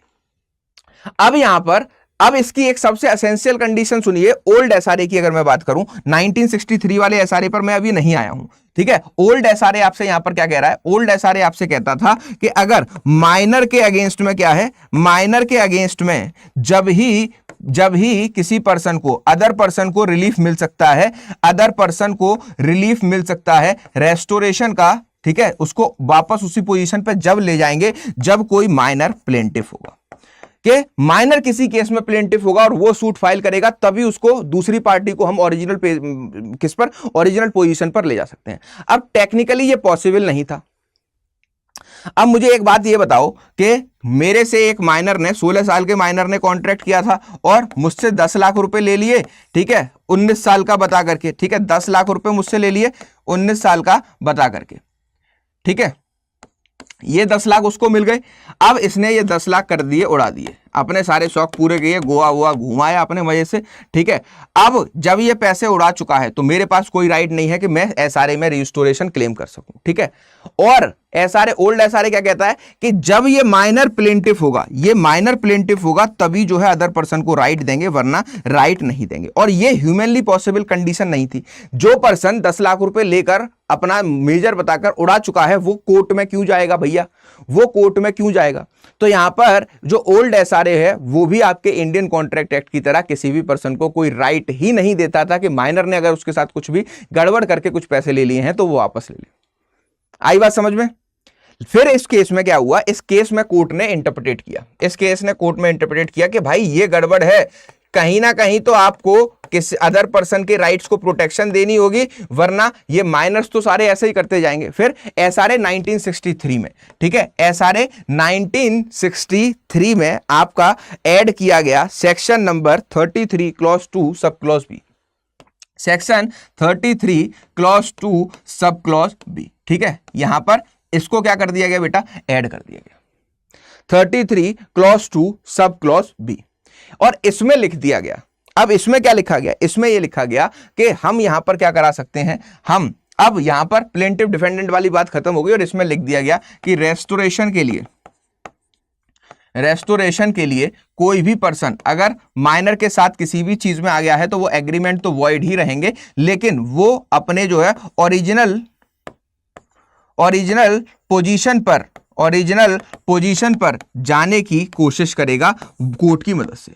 A: अब यहां पर अब इसकी एक सबसे एसेंशियल कंडीशन सुनिए, ओल्ड एसआरए की अगर मैं बात करूं, 1963 वाले एसआरए पर मैं अभी नहीं आया हूं, ठीक है। ओल्ड एसआरए आपसे यहां पर क्या कह रहा है? ओल्ड एसआरए आपसे कहता था कि अगर माइनर के अगेंस्ट में क्या है, माइनर के अगेंस्ट में जब ही किसी पर्सन को, अदर पर्सन को रिलीफ मिल सकता है, अदर पर्सन को रिलीफ मिल सकता है रेस्टोरेशन का, ठीक है, उसको वापस उसी पोजीशन पे जब ले जाएंगे जब कोई माइनर प्लेंटिफ होगा, कि माइनर किसी केस में प्लेंटिफ होगा और वो सूट फाइल करेगा, तभी उसको दूसरी पार्टी को हम ओरिजिनल पोजीशन पर ले जा सकते हैं। अब टेक्निकली ये पॉसिबल नहीं था। अब मुझे एक बात ये बताओ कि मेरे से एक माइनर ने, 16 साल के माइनर ने कॉन्ट्रैक्ट किया था और मुझसे 10 लाख रुपए ले लिए, ठीक है, 19 साल का बता करके, ठीक है, 10 लाख रुपए मुझसे ले लिए 19 साल का बता करके, ठीक है, ये 10 लाख उसको मिल गए। अब इसने ये 10 लाख कर दिए, उड़ा दिए, अपने सारे शौक पूरे किए, गोवा हुआ घुमाया अपने मजे से, ठीक है। अब जब ये पैसे उड़ा चुका है तो मेरे पास कोई राइट नहीं है कि मैं एसआरए में रिस्टोरेशन क्लेम कर सकूं, ठीक है। और एसआरए, ओल्ड एसआरए क्या कहता है कि जब ये माइनर प्लेंटिफ होगा, ये माइनर प्लेंटिफ होगा तभी जो है अदर पर्सन को राइट देंगे, वरना राइट नहीं देंगे। और ये ह्यूमनली पॉसिबल कंडीशन नहीं थी। जो पर्सन 10 लाख रुपए लेकर अपना मेजर बताकर उड़ा चुका है वो कोर्ट में क्यों जाएगा भैया? वो कोर्ट में क्यों जाएगा? तो यहां पर जो ओल्ड एसआरए है वो भी आपके इंडियन कॉन्ट्रैक्ट एक्ट की तरह किसी भी पर्सन को कोई राइट ही नहीं देता था कि माइनर ने अगर उसके साथ कुछ भी गड़बड़ करके कुछ पैसे ले लिए हैं तो वो वापस ले ले। आई बात समझ में? फिर इस केस में क्या हुआ, इस केस में कोर्ट ने इंटरप्रेट किया, इस केस ने कोर्ट में इंटरप्रेट किया कि भाई ये गड़बड़ है, कहीं ना कहीं तो आपको किसी अदर पर्सन के राइट्स को प्रोटेक्शन देनी होगी, वरना ये माइनर्स तो सारे ऐसे ही करते जाएंगे। फिर एसआरए 1963 में, ठीक है, एसआरए 1963 में आपका ऐड किया गया section number 33 clause 2 sub clause B, section 33 clause 2 sub clause B, ठीक है। यहां पर इसको क्या कर दिया गया बेटा, ऐड कर दिया गया 33 क्लॉज 2 सब क्लॉज बी, और इसमें लिख दिया गया, अब इसमें क्या लिखा गया, इसमें यह लिखा गया कि हम यहां पर क्या करा सकते हैं, हम अब यहां पर प्लेंटिव डिफेंडेंट वाली बात खत्म हो गई और इसमें लिख दिया गया कि रेस्टोरेशन के लिए कोई भी पर्सन अगर माइनर के साथ किसी भी चीज में आ गया है तो वो एग्रीमेंट तो वॉइड ही रहेंगे, लेकिन वो अपने जो है ओरिजिनल पोजीशन पर जाने की कोशिश करेगा कोर्ट की मदद से,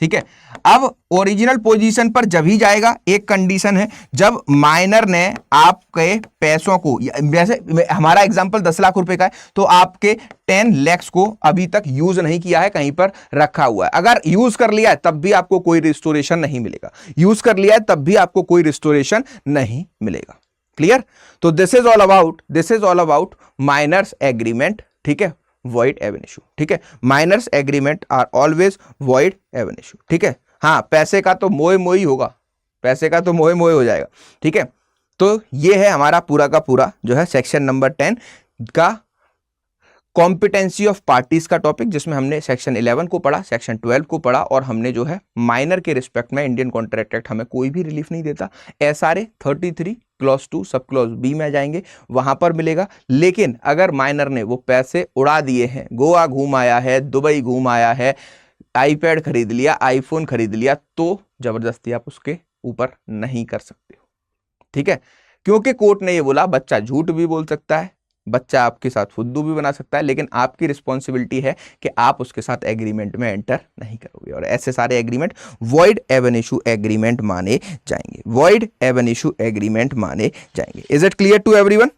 A: ठीक है। अब ओरिजिनल पोजीशन पर जब ही जाएगा, एक कंडीशन है, जब माइनर ने आपके पैसों को, वैसे हमारा एग्जांपल 10 लाख रुपए का है तो आपके 10 lakhs को अभी तक यूज नहीं किया है, कहीं पर रखा हुआ है। अगर यूज कर लिया है तब भी आपको कोई रिस्टोरेशन नहीं मिलेगा, यूज कर लिया है तब भी आपको कोई रिस्टोरेशन नहीं मिलेगा। क्लियर? तो this is all about minors agreement, ठीक है, void ab initio, ठीक है। Minors agreement are always void ab initio, ठीक है। हाँ, पैसे का तो मोह ही होगा, पैसे का तो मोह हो जाएगा, ठीक है। तो ये है हमारा पूरा का पूरा जो है सेक्शन नंबर 10 का कॉम्पिटेंसी ऑफ पार्टीज का टॉपिक, जिसमें हमने सेक्शन 11 को पढ़ा, सेक्शन 12 को पढ़ा, और हमने जो है माइनर के रिस्पेक्ट में इंडियन कॉन्ट्रैक्ट एक्ट हमें कोई भी रिलीफ नहीं देता। SRA 33 clause 2 sub clause B में जाएंगे, वहां पर मिलेगा। लेकिन अगर माइनर ने वो पैसे उड़ा दिए हैं, गोवा घूम आया है, दुबई घूम आया है, आईपैड खरीद लिया, आईफोन खरीद लिया, तो जबरदस्ती आप उसके ऊपर नहीं कर सकते हो, ठीक है। क्योंकि कोर्ट ने ये बोला बच्चा झूठ भी बोल सकता है, बच्चा आपके साथ फुद्दू भी बना सकता है, लेकिन आपकी रिस्पॉन्सिबिलिटी है कि आप उसके साथ एग्रीमेंट में एंटर नहीं करोगे, और ऐसे सारे agreement void ab initio agreement माने जाएंगे, वॉइड एब इनिशियो एग्रीमेंट माने जाएंगे। Is it clear to everyone?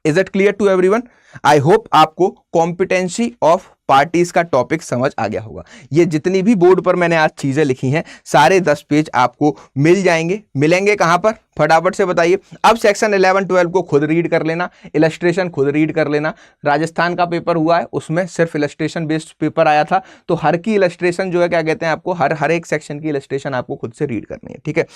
A: Is it clear to everyone? I hope आपको कॉम्पिटेंसी ऑफ पार्टीज का टॉपिक समझ आ गया होगा। ये जितनी भी बोर्ड पर मैंने आज चीजें लिखी हैं, सारे 10 पेज आपको मिल जाएंगे। मिलेंगे कहां पर, फटाफट से बताइए। अब सेक्शन 11-12 को खुद रीड कर लेना, इलस्ट्रेशन खुद रीड कर लेना। राजस्थान का पेपर हुआ है, उसमें सिर्फ इलस्ट्रेशन बेस्ड पेपर आया था, तो हर की इलस्ट्रेशन जो है क्या कहते हैं आपको, हर एक सेक्शन की इलस्ट्रेशन आपको खुद से रीड करनी है, ठीक है।